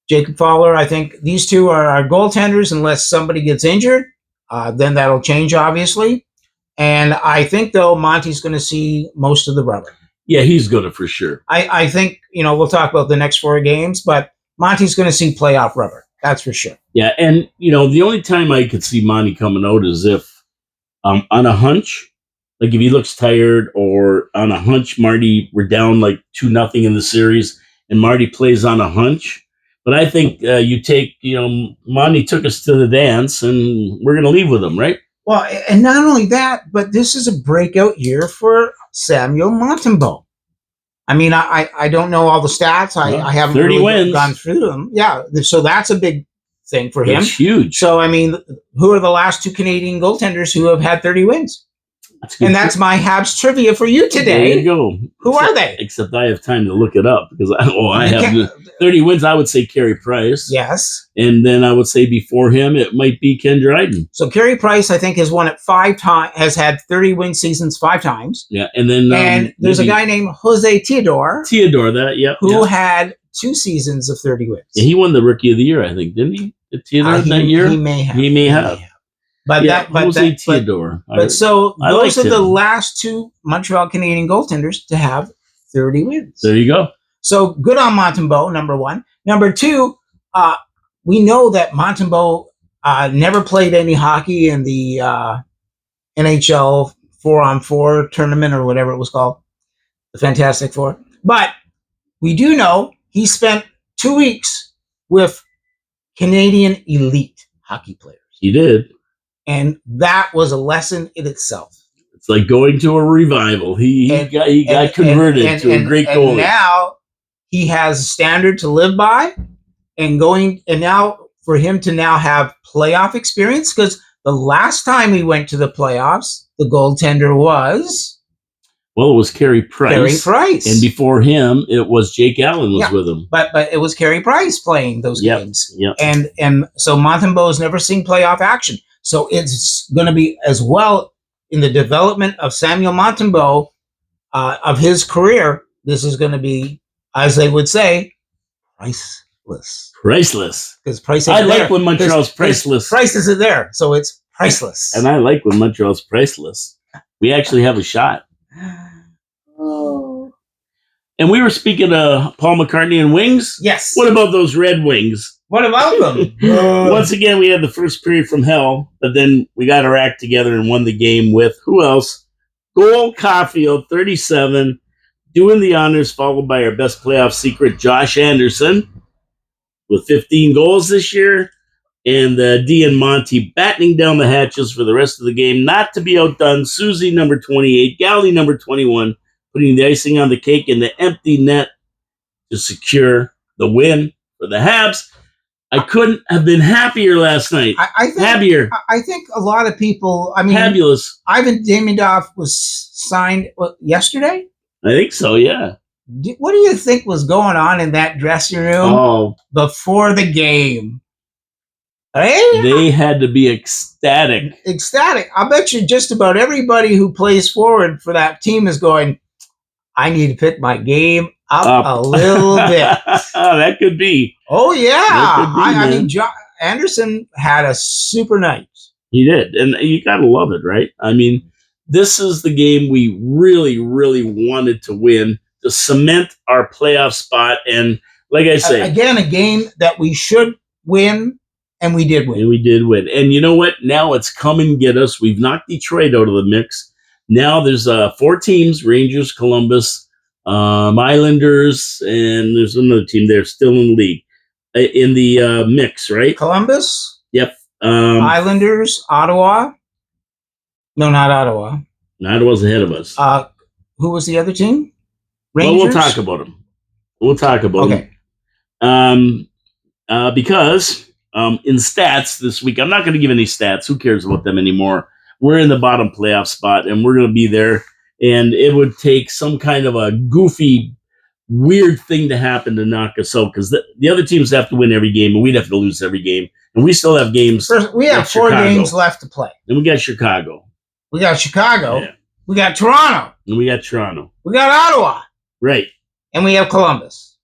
Jacob Fowler, I think these two are our goaltenders unless somebody gets injured. Then that'll change, obviously. And I think, though, Monty's going to see most of the rubber. Yeah, he's going to for sure. I think, we'll talk about the next 4 games, but Monty's going to see playoff rubber. That's for sure. Yeah, and, the only time I could see Monty coming out is if on a hunch, like if he looks tired, or on a hunch, Marty, we're down like 2-0 in the series, and Marty plays on a hunch. But I think you take, Monty took us to the dance, and we're going to leave with him, right? Well, and not only that, but this is a breakout year for Samuel Montembeault. I mean, I don't know all the stats. I haven't 30 really wins. Gone through them. Yeah, so that's a big thing for him. It's huge. So, I mean, who are the last 2 Canadian goaltenders who have had 30 wins? That's my Habs trivia for you today. There you go. Who are they? Except I have time to look it up because I have 30 wins. I would say Carey Price. Yes. And then I would say before him, it might be Ken Dryden. So Carey Price, I think, has won it 5 times, has had 30-win seasons 5 times. Yeah. And then there's a guy named Jose Teodor. Who had 2 seasons of 30 wins. Yeah, he won the Rookie of the Year, I think, didn't he? Teodor that year? He may have. He may have. But Jose Teodor. Those are the last 2 Montreal Canadian goaltenders to have 30 wins. There you go. So good on Montembeault, number 1. Number 2, we know that Montembeault never played any hockey in the NHL 4-on-4 tournament or whatever it was called, the Fantastic Four. But we do know he spent 2 weeks with Canadian elite hockey players. He did. And that was a lesson in itself. It's like going to a revival. He got converted to a great goalie. And now he has a standard to live by, and now for him to now have playoff experience, because the last time he went to the playoffs, the goaltender was... Well, it was Carey Price. And before him, it was Jake Allen was with him. But it was Carey Price playing those games. Yep. And so Montembeault has never seen playoff action. So it's going to be as well in the development of Samuel Montembeault of his career. This is going to be, as they would say, priceless. Priceless. Because price. I like when Montreal's priceless. Price isn't there, so it's priceless. And I like when Montreal's priceless. We actually have a shot. Oh. And we were speaking of Paul McCartney and Wings. Yes. What about those Red Wings? What about them? Once again, we had the first period from hell, but then we got our act together and won the game with, who else? Goal Caulfield, 37, doing the honors, followed by our best playoff secret, Josh Anderson, with 15 goals this year, and D and Monty battening down the hatches for the rest of the game. Not to be outdone, Susie, number 28, Galley, number 21, putting the icing on the cake in the empty net to secure the win for the Habs. I couldn't have been happier last night. Happier. I think a lot of people, I mean, fabulous. Ivan Demidov was signed yesterday? I think so, yeah. What do you think was going on in that dressing room before the game? Hey? They had to be ecstatic. Ecstatic. I bet you just about everybody who plays forward for that team is going, I need to pick my game up a little bit. That could be. Oh, yeah. I mean, Anderson had a super night. He did. And you got to love it, right? I mean, this is the game we really, really wanted to win to cement our playoff spot. And like I say, again, a game that we should win, and we did win. And we did win. And you know what? Now it's come and get us. We've knocked Detroit out of the mix. Now there's 4 teams, Rangers, Columbus, Islanders, and there's another team there still in the league, in the mix, right? Columbus? Yep. Islanders, Ottawa. No, not Ottawa. Ottawa's ahead of us. Who was the other team? Rangers? Well, we'll talk about them. We'll talk about them. Because in stats this week, I'm not going to give any stats. Who cares about them anymore? We're in the bottom playoff spot, and we're going to be there. And it would take some kind of a goofy, weird thing to happen to knock us out, because the other teams have to win every game, and we'd have to lose every game. And we still have games. We have 4 games left to play. And we got Chicago. We got Chicago. Yeah. We got Toronto. And we got Toronto. We got Ottawa. Right. And we have Columbus.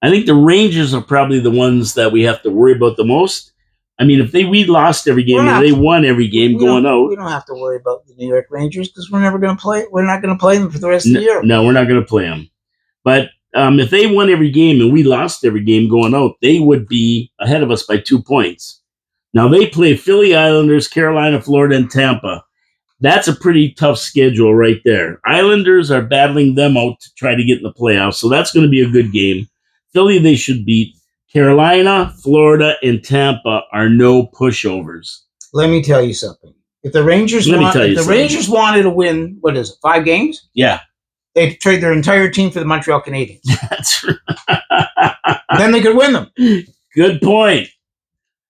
I think the Rangers are probably the ones that we have to worry about the most. I mean, if we lost every game and they won every game going out. We don't have to worry about the New York Rangers because we're never going to play. We're not going to play them for the rest of the year. No, we're not going to play them. But if they won every game and we lost every game going out, they would be ahead of us by 2 points. Now, they play Philly, Islanders, Carolina, Florida, and Tampa. That's a pretty tough schedule right there. Islanders are battling them out to try to get in the playoffs, so that's going to be a good game. Philly, they should beat. Carolina, Florida, and Tampa are no pushovers. Let me tell you something. If the Rangers wanted to win, what is it, 5 games? Yeah. They'd trade their entire team for the Montreal Canadiens. That's right. Then they could win them. Good point.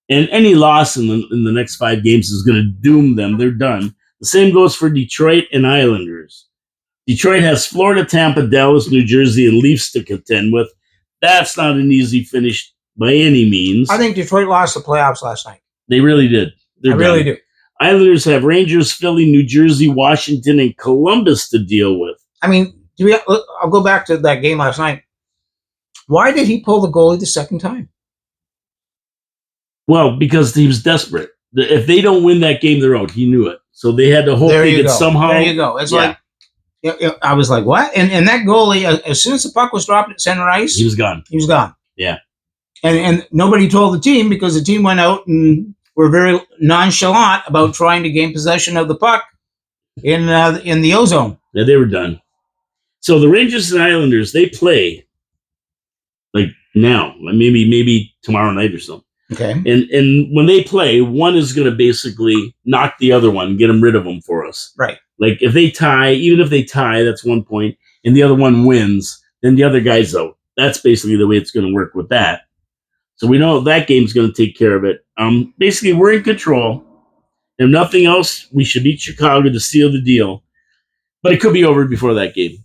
And any loss in the next 5 games is going to doom them. They're done. The same goes for Detroit and Islanders. Detroit has Florida, Tampa, Dallas, New Jersey, and Leafs to contend with. That's not an easy finish by any means. I think Detroit lost the playoffs last night. They really did. I really do. Islanders have Rangers, Philly, New Jersey, Washington, and Columbus to deal with. I mean, I'll go back to that game last night. Why did he pull the goalie the second time? Well, because he was desperate. If they don't win that game, they're out. He knew it. So they had to hope they could somehow. There you go. It's like, I was like, what? And that goalie, as soon as the puck was dropped at center ice, he was gone. He was gone. Yeah. And nobody told the team because the team went out and were very nonchalant about trying to gain possession of the puck in the ozone. Yeah, they were done. So the Rangers and Islanders, they play like now, maybe tomorrow night or something. Okay. And when they play, one is going to basically knock the other one, get them rid of them for us. Right. Like if they tie, even if they tie, that's 1 point, and the other one wins, then the other guy's out. That's basically the way it's going to work with that. So we know that game's going to take care of it. Basically, we're in control. If nothing else, we should beat Chicago to seal the deal. But it could be over before that game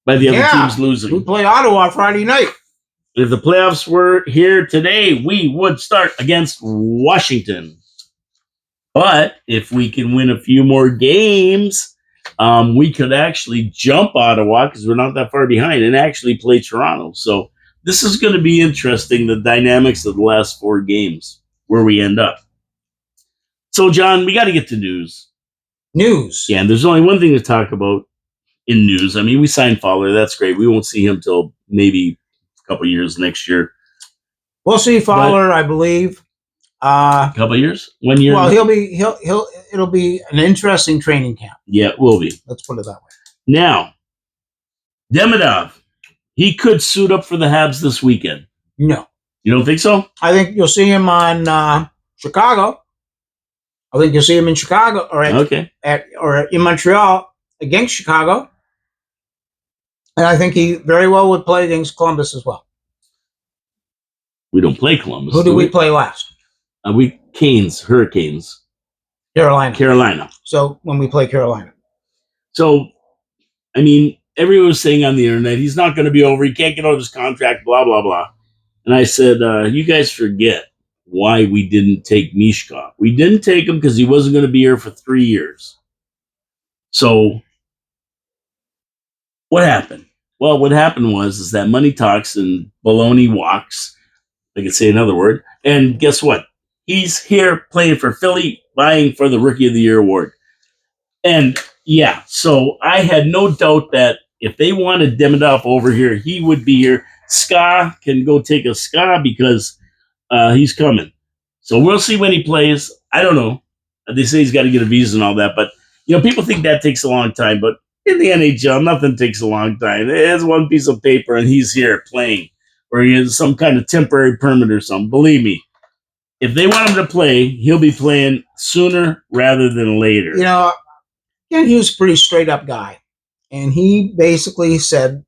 by the other teams losing. We play Ottawa Friday night. If the playoffs were here today, we would start against Washington. But if we can win a few more games, we could actually jump Ottawa because we're not that far behind and actually play Toronto. So this is going to be interesting, the dynamics of the last 4 games, where we end up. So, John, we got to get to news. News? Yeah, and there's only one thing to talk about in news. I mean, we signed Fowler. That's great. We won't see him till maybe couple years next year. We'll see Fowler, I believe. Couple years? 1 year? Well, it'll be an interesting training camp. Yeah, it will be. Let's put it that way. Now, Demidov, he could suit up for the Habs this weekend. No. You don't think so? I think you'll see him on Chicago. I think you'll see him in Chicago or in Montreal against Chicago. And I think he very well would play against Columbus as well. We don't play Columbus. Who do we play last? Hurricanes. Carolina. So when we play Carolina. So, I mean, everyone was saying on the internet, he's not going to be over. He can't get out of his contract, blah, blah, blah. And I said, you guys forget why we didn't take Mishkov. We didn't take him because he wasn't going to be here for 3 years. So, what happened? Well, what happened is that money talks and baloney walks. I could say another word. And guess what? He's here playing for Philly, vying for the Rookie of the Year award. And yeah, so I had no doubt that if they wanted Demidov over here, he would be here. Ska can go take a Ska because he's coming. So we'll see when he plays. I don't know. They say he's got to get a visa and all that, but people think that takes a long time. But in the NHL, nothing takes a long time. It's one piece of paper, and he's here playing, or he has some kind of temporary permit or something. Believe me, if they want him to play, he'll be playing sooner rather than later. Ken Hughes is a pretty straight up guy, and he basically said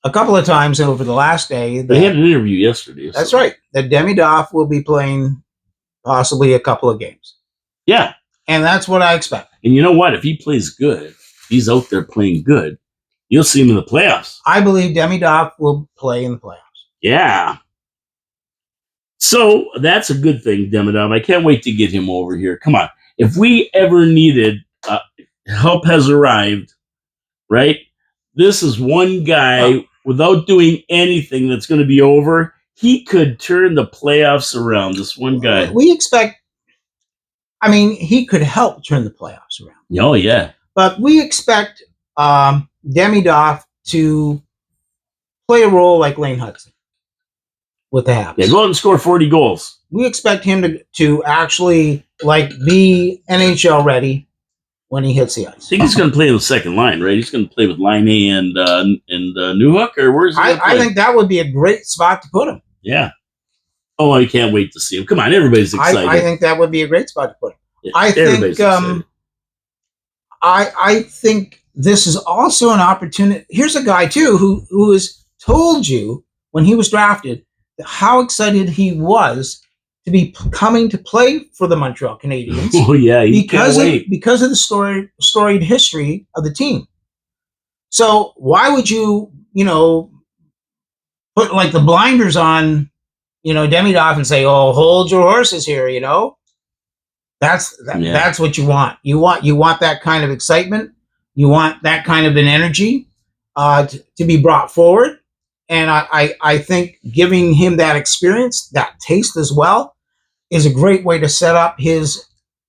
a couple of times over the last day that they had an interview yesterday. That's right. That Demidov will be playing possibly a couple of games. Yeah. And that's what I expect. And you know what? If he plays good, he's out there playing good, you'll see him in the playoffs. I believe Demidov will play in the playoffs. Yeah. So that's a good thing, Demidov. I can't wait to get him over here. Come on. If we ever needed help has arrived, right? This is one guy without doing anything that's going to be over. He could turn the playoffs around. This one guy. We expect, he could help turn the playoffs around. Oh, yeah. But we expect Demidov to play a role like Lane Hudson with the Habs. Yeah, go out and score 40 goals. We expect him to actually be NHL ready when he hits the ice. I think he's going to play in the second line, right? He's going to play with Line A and Newhook, or where's he? I think that would be a great spot to put him. Yeah. Oh, I can't wait to see him. Come on, everybody's excited. I think that would be a great spot to put him. Yeah, I think this is also an opportunity. Here's a guy too who has told you when he was drafted how excited he was to be coming to play for the Montreal Canadiens. Oh yeah, because of the storied history of the team. So why would you put the blinders on Demidov and say, "Oh, hold your horses here," That's what you want. You want that kind of excitement. You want that kind of an energy to be brought forward. And I think giving him that experience, that taste as well, is a great way to set up his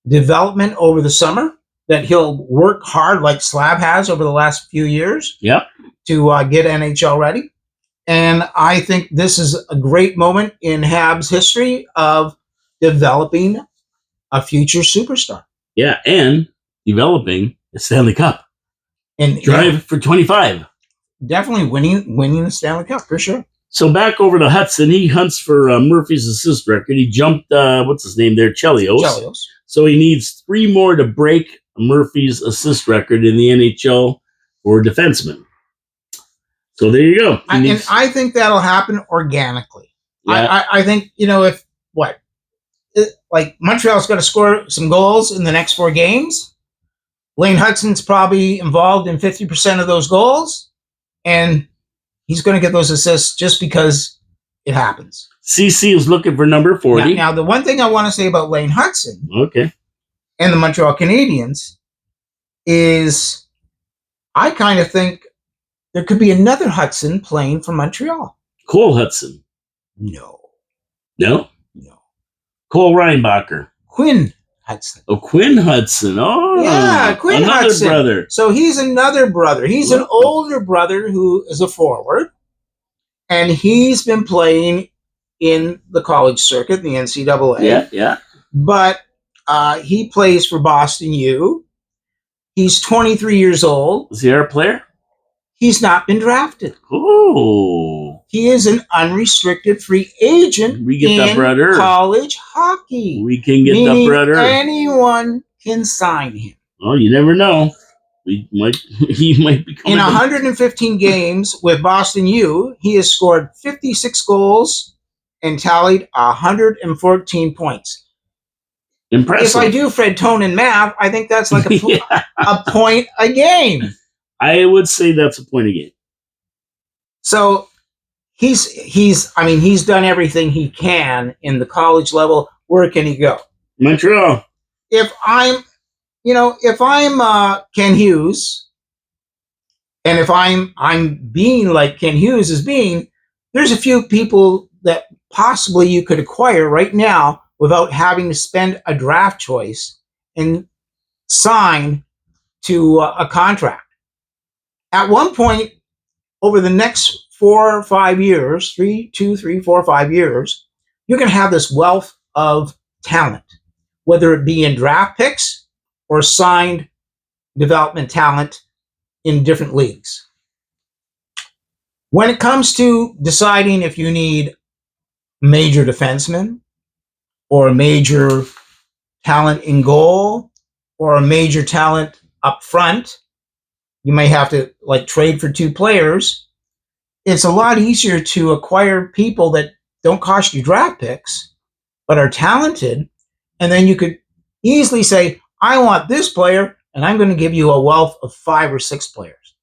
development over the summer, that he'll work hard like Slab has over the last few years. Yep. To get NHL ready. And I think this is a great moment in Habs history of developing a future superstar. Yeah, and developing the Stanley Cup. And drive for 25. Definitely winning the Stanley Cup for sure. So back over to Hudson, he hunts for Murphy's assist record. He jumped, what's his name there? Chelios. So he needs 3 more to break Murphy's assist record in the NHL for defensemen. So there you go. And I think that'll happen organically. Yeah. I think, Montreal's got to score some goals in the next 4 games. Lane Hudson's probably involved in 50% of those goals, and he's going to get those assists just because it happens. CC is looking for number 40. Now, the one thing I want to say about Lane Hudson and the Montreal Canadiens is I kind of think there could be another Hudson playing for Montreal. Cole Hudson. No. Cole Reinbacher. Quinn Hudson. Oh, Quinn Hudson. Oh, yeah, Quinn Hudson. Another brother. So he's another brother. He's an older brother who is a forward, and he's been playing in the college circuit, the NCAA. Yeah. But he plays for Boston U. He's 23 years old. Is he our player? He's not been drafted. Oh. He is an unrestricted free agent we get that brother. College hockey. We can get that brother. Anyone can sign him. Oh, you never know. He might be coming. In 115 games with Boston U, he has scored 56 goals and tallied 114 points. Impressive. If I do Fred Tonin math, I think that's like a point a game. I would say that's a point a game. So he's done everything he can in the college level. Where can he go? Montreal. If I'm Ken Hughes, and if I'm being like Ken Hughes is being, there's a few people that possibly you could acquire right now without having to spend a draft choice and sign to a contract. At one point, over the next 4 or 5 years, 3, 2, 3, 4, 5 years, you're going to have this wealth of talent, whether it be in draft picks or signed development talent in different leagues. When it comes to deciding if you need major defensemen or a major talent in goal or a major talent up front, you may have to trade for 2 players. It's a lot easier to acquire people that don't cost you draft picks, but are talented. And then you could easily say, I want this player, and I'm going to give you a wealth of 5 or 6 players.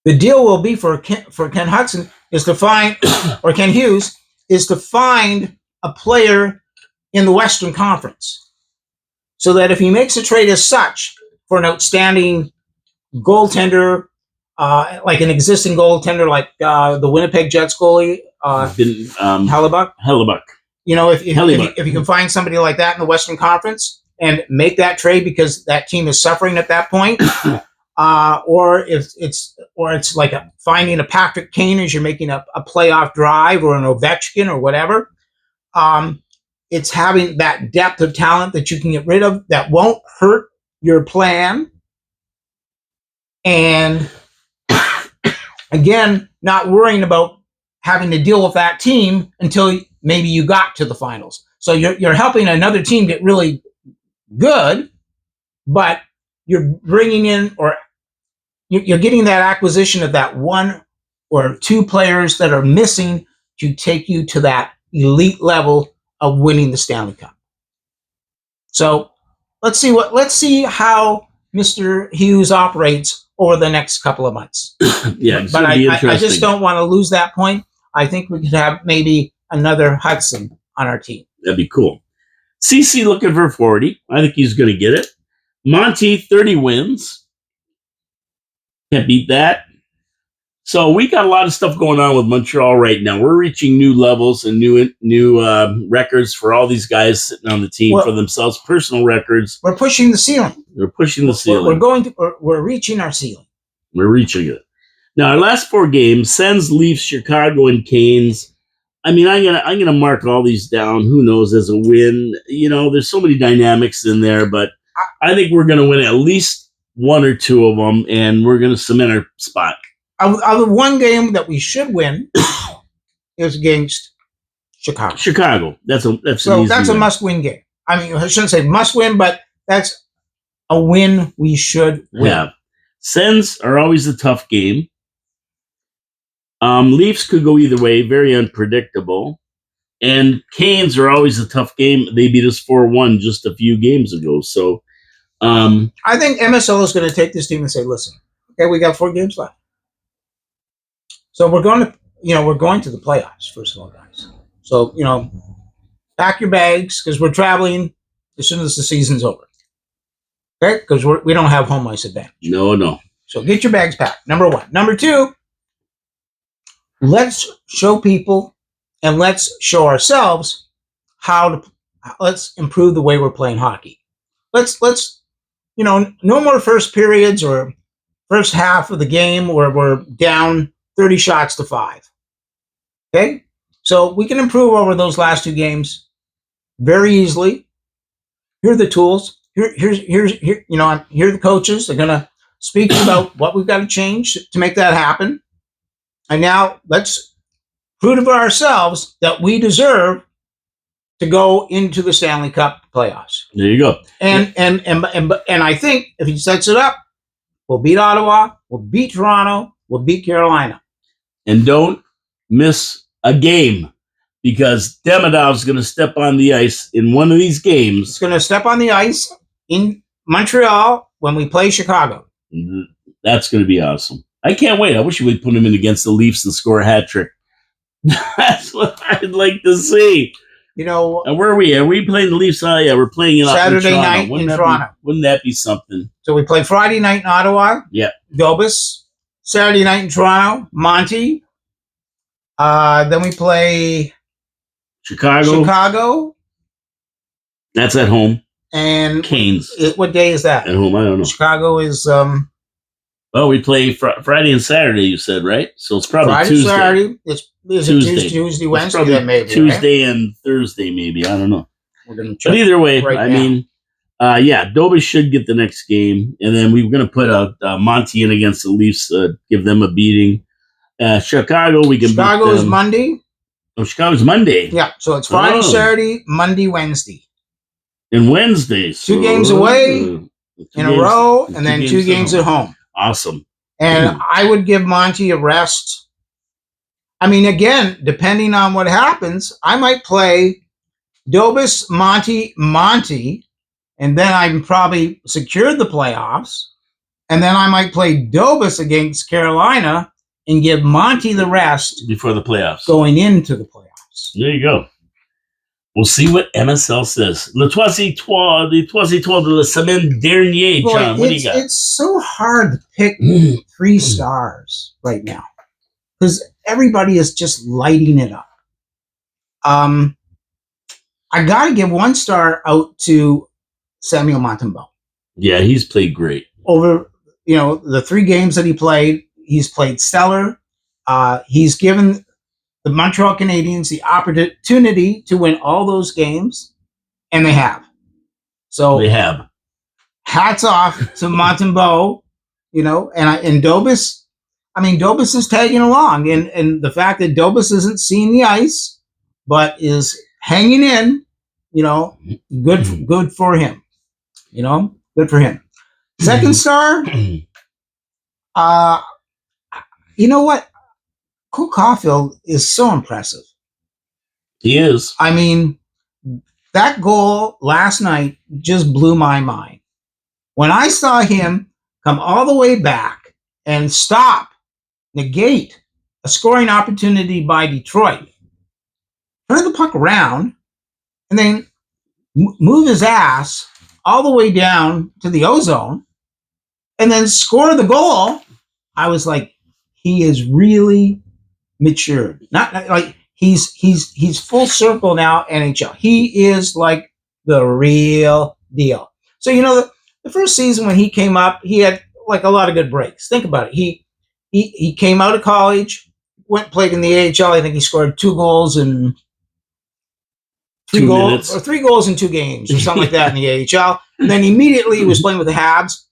The deal will be for Ken Hudson is to find, or Ken Hughes, is to find a player in the Western Conference. So that if he makes a trade as such for an outstanding goaltender, like an existing goaltender, like the Winnipeg Jets goalie, Hellebuck. If you can find somebody like that in the Western Conference and make that trade because that team is suffering at that point, or it's like finding a Patrick Kane as you're making a playoff drive, or an Ovechkin or whatever. It's having that depth of talent that you can get rid of that won't hurt your plan. And again, not worrying about having to deal with that team until maybe you got to the finals. So you're helping another team get really good, but you're bringing in, or you're getting that acquisition of that 1 or 2 players that are missing to take you to that elite level of winning the Stanley Cup. So let's see how Mr. Hughes operates over the next couple of months. Yeah, but I just don't want to lose that point. I think we could have maybe another Hudson on our team. That'd be cool. CC looking for 40. I think he's going to get it. Monty, 30 wins. Can't beat that. So we got a lot of stuff going on with Montreal right now. We're reaching new levels and new records for all these guys sitting on the team for themselves, personal records. We're pushing the ceiling. We're pushing the ceiling. We're reaching our ceiling. We're reaching it. Now, our last 4 games: Sens, Leafs, Chicago, and Canes. I mean, I'm gonna mark all these down. Who knows, as a win? There's so many dynamics in there, but I think we're gonna win at least 1 or 2 of them, and we're gonna cement our spot. The one game that we should win is against Chicago. Chicago. That's a must-win game. I mean, I shouldn't say must-win, but that's a win we should win. Yeah. Sens are always a tough game. Leafs could go either way, very unpredictable. And Canes are always a tough game. They beat us 4-1 just a few games ago. So I think MSL is going to take this team and say, listen, okay, we got 4 games left. So we're going to the playoffs, first of all, guys. So, pack your bags because we're traveling as soon as the season's over. Okay? Because we don't have home ice advantage. No. So get your bags packed, number 1. Number 2, let's show people and let's show ourselves let's improve the way we're playing hockey. Let's no more first periods or first half of the game where we're down 30 shots to 5. Okay? So we can improve over those last 2 games very easily. Here are the tools. Here the coaches. They're going to speak about what we've got to change to make that happen. And now let's prove to ourselves that we deserve to go into the Stanley Cup playoffs. There you go. And I think if he sets it up, we'll beat Ottawa, we'll beat Toronto, we'll beat Carolina. And don't miss a game because Demidov's going to step on the ice in one of these games. He's going to step on the ice in Montreal when we play Chicago. That's going to be awesome. I can't wait. I wish you would put him in against the Leafs and score a hat trick. That's what I'd like to see. You know, and where are we? Are we playing the Leafs? Oh, yeah, we're playing it Saturday night in Toronto. Wouldn't that be something? So we play Friday night in Ottawa. Yeah. Dobis. Saturday night in Toronto. Monty. Then we play Chicago. That's at home. And Canes. What day is that? At home, I don't know. Chicago is... Well, we play Friday and Saturday, you said, right? So it's probably Friday, Tuesday. Saturday. Is it Tuesday, Wednesday, then maybe. Tuesday, right? And Thursday, maybe. I don't know. But either way, Dobie should get the next game. And then we're going to put Monty in against the Leafs, give them a beating. Chicago, we can beat them. Chicago is Monday. Oh, Chicago's Monday. Yeah, so it's Friday, Saturday, Monday, Wednesday. And Wednesdays. 2 games away in a row, and then 2 games at home. Awesome. And I would give Monty a rest. I mean, again, depending on what happens, I might play Dobis, Monty, and then I'm probably secured the playoffs. And then I might play Dobis against Carolina and give Monty the rest before the playoffs, going into the playoffs. There you go. We'll see what MSL says. Le Toisitoire de la semaine dernière, John. What do you got? It's so hard to pick 3 stars right now because everybody is just lighting it up. I got to give 1 star out to Samuel Montembeault. Yeah, he's played great. Over, the 3 games that he played, he's played stellar. He's given the Montreal Canadiens the opportunity to win all those games, and they have. So they have. Hats off to Montembeault, and Dobis. I mean, Dobis is tagging along, and the fact that Dobis isn't seeing the ice, but is hanging in, good for him. Good for him. Second star, you know what? Cole Caulfield is so impressive. He is. I mean, that goal last night just blew my mind. When I saw him come all the way back and negate a scoring opportunity by Detroit, turn the puck around, and then move his ass all the way down to the ozone, and then score the goal, I was like, he is really matured. Not like he's full circle now, NHL. He is like the real deal. So, the first season when he came up, he had like a lot of good breaks. Think about it. He came out of college, played in the AHL. I think he scored 2 goals in 3 goals, or 3 goals in 2 games, or something like that in the AHL. And then immediately he was playing with the Habs.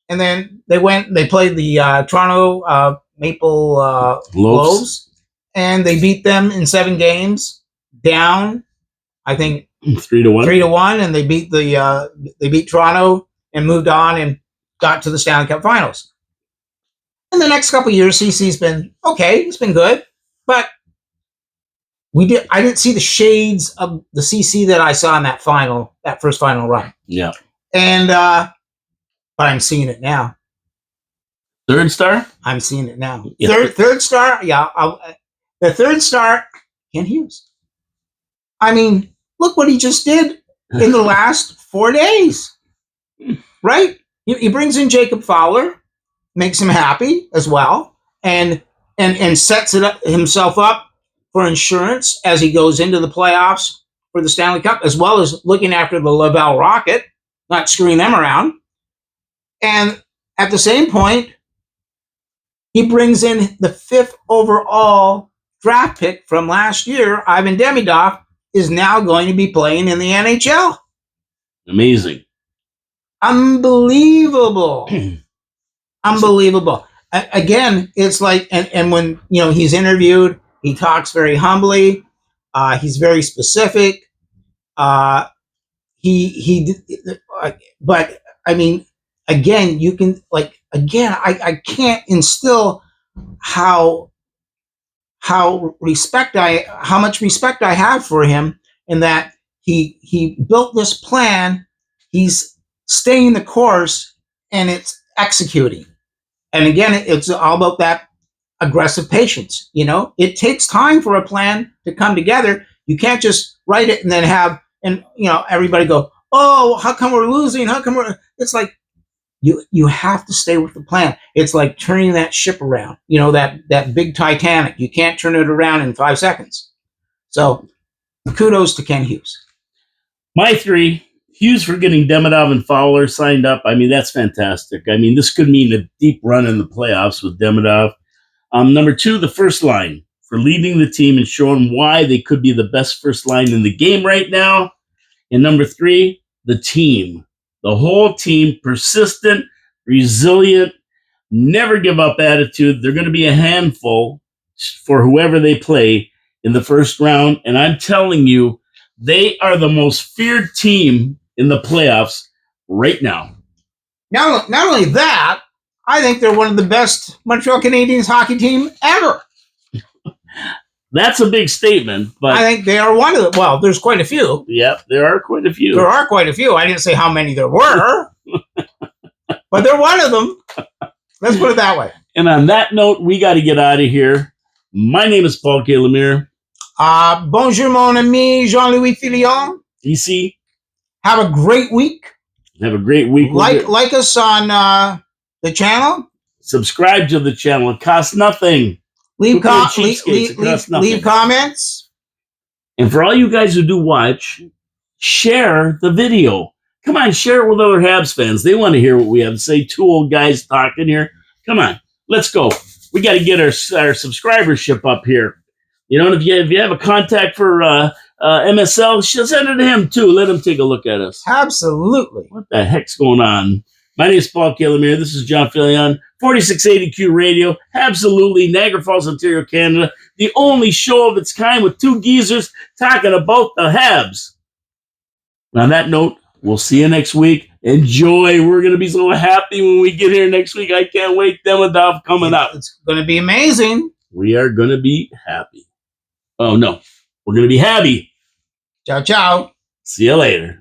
And then they played the Toronto Maple Globes, and they beat them in 7 games, down, I think 3-1. 3-1, and they beat Toronto and moved on and got to the Stanley Cup Finals. In the next couple of years, CC's been okay. It's been good, but I didn't see the shades of the CC that I saw in that first final run. Yeah, and but I'm seeing it now. 3rd star? I'm seeing it now. Yeah. Third star? Yeah. The 3rd star, Ken Hughes. I mean, look what he just did in the last 4 days. Right? He brings in Jacob Fowler, makes him happy as well, and sets himself up for insurance as he goes into the playoffs for the Stanley Cup, as well as looking after the Laval Rocket, not screwing them around. And at the same point, he brings in the 5th overall draft pick from last year. Ivan Demidov is now going to be playing in the NHL. Amazing. Unbelievable. Unbelievable. Again, it's like, and when, he's interviewed, he talks very humbly. He's very specific. But I mean, again, you can I can't instill how how much respect I have for him, in that he built this plan. He's staying the course, and it's executing. And again, it's all about that aggressive patience. It takes time for a plan to come together. You can't just write it and then everybody go, oh, how come we're losing? It's like, you have to stay with the plan. It's like turning that ship around, that big Titanic. You can't turn it around in 5 seconds. So kudos to Ken Hughes. My 3, Hughes for getting Demidov and Fowler signed up. I mean, that's fantastic. I mean, this could mean a deep run in the playoffs with Demidov. Number 2, the first line for leading the team and showing why they could be the best first line in the game right now. And number 3, the team. The whole team, persistent, resilient, never give up attitude. They're going to be a handful for whoever they play in the first round. And I'm telling you, they are the most feared team in the playoffs right now. Not only that, I think they're one of the best Montreal Canadiens hockey team ever. That's a big statement, but I think they are one of the. Well, there's quite a few. Yep, there are quite a few. I didn't say how many there were, but they're one of them. Let's put it that way. And on that note, we got to get out of here. My name is Paul K. Lemire. Bonjour, mon ami, Jean-Louis Filion. EC. Have a great week. Have a great week. Like us on the channel. Subscribe to the channel. It costs nothing. Leave comments. And for all you guys who do watch, share the video. Come on, share it with other Habs fans. They want to hear what we have to say. 2 old guys talking here. Come on, let's go. We got to get our subscribership up here. And if you have a contact for MSL, send it to him too. Let him take a look at us. Absolutely. What the heck's going on? My name is Paul K. Lemire. This is John Filion, 4680Q Radio, absolutely, Niagara Falls, Ontario, Canada. The only show of its kind with 2 geezers talking about the Habs. On that note, we'll see you next week. Enjoy. We're going to be so happy when we get here next week. I can't wait. Demidov coming up. It's going to be amazing. We are going to be happy. Oh, no. We're going to be happy. Ciao, ciao. See you later.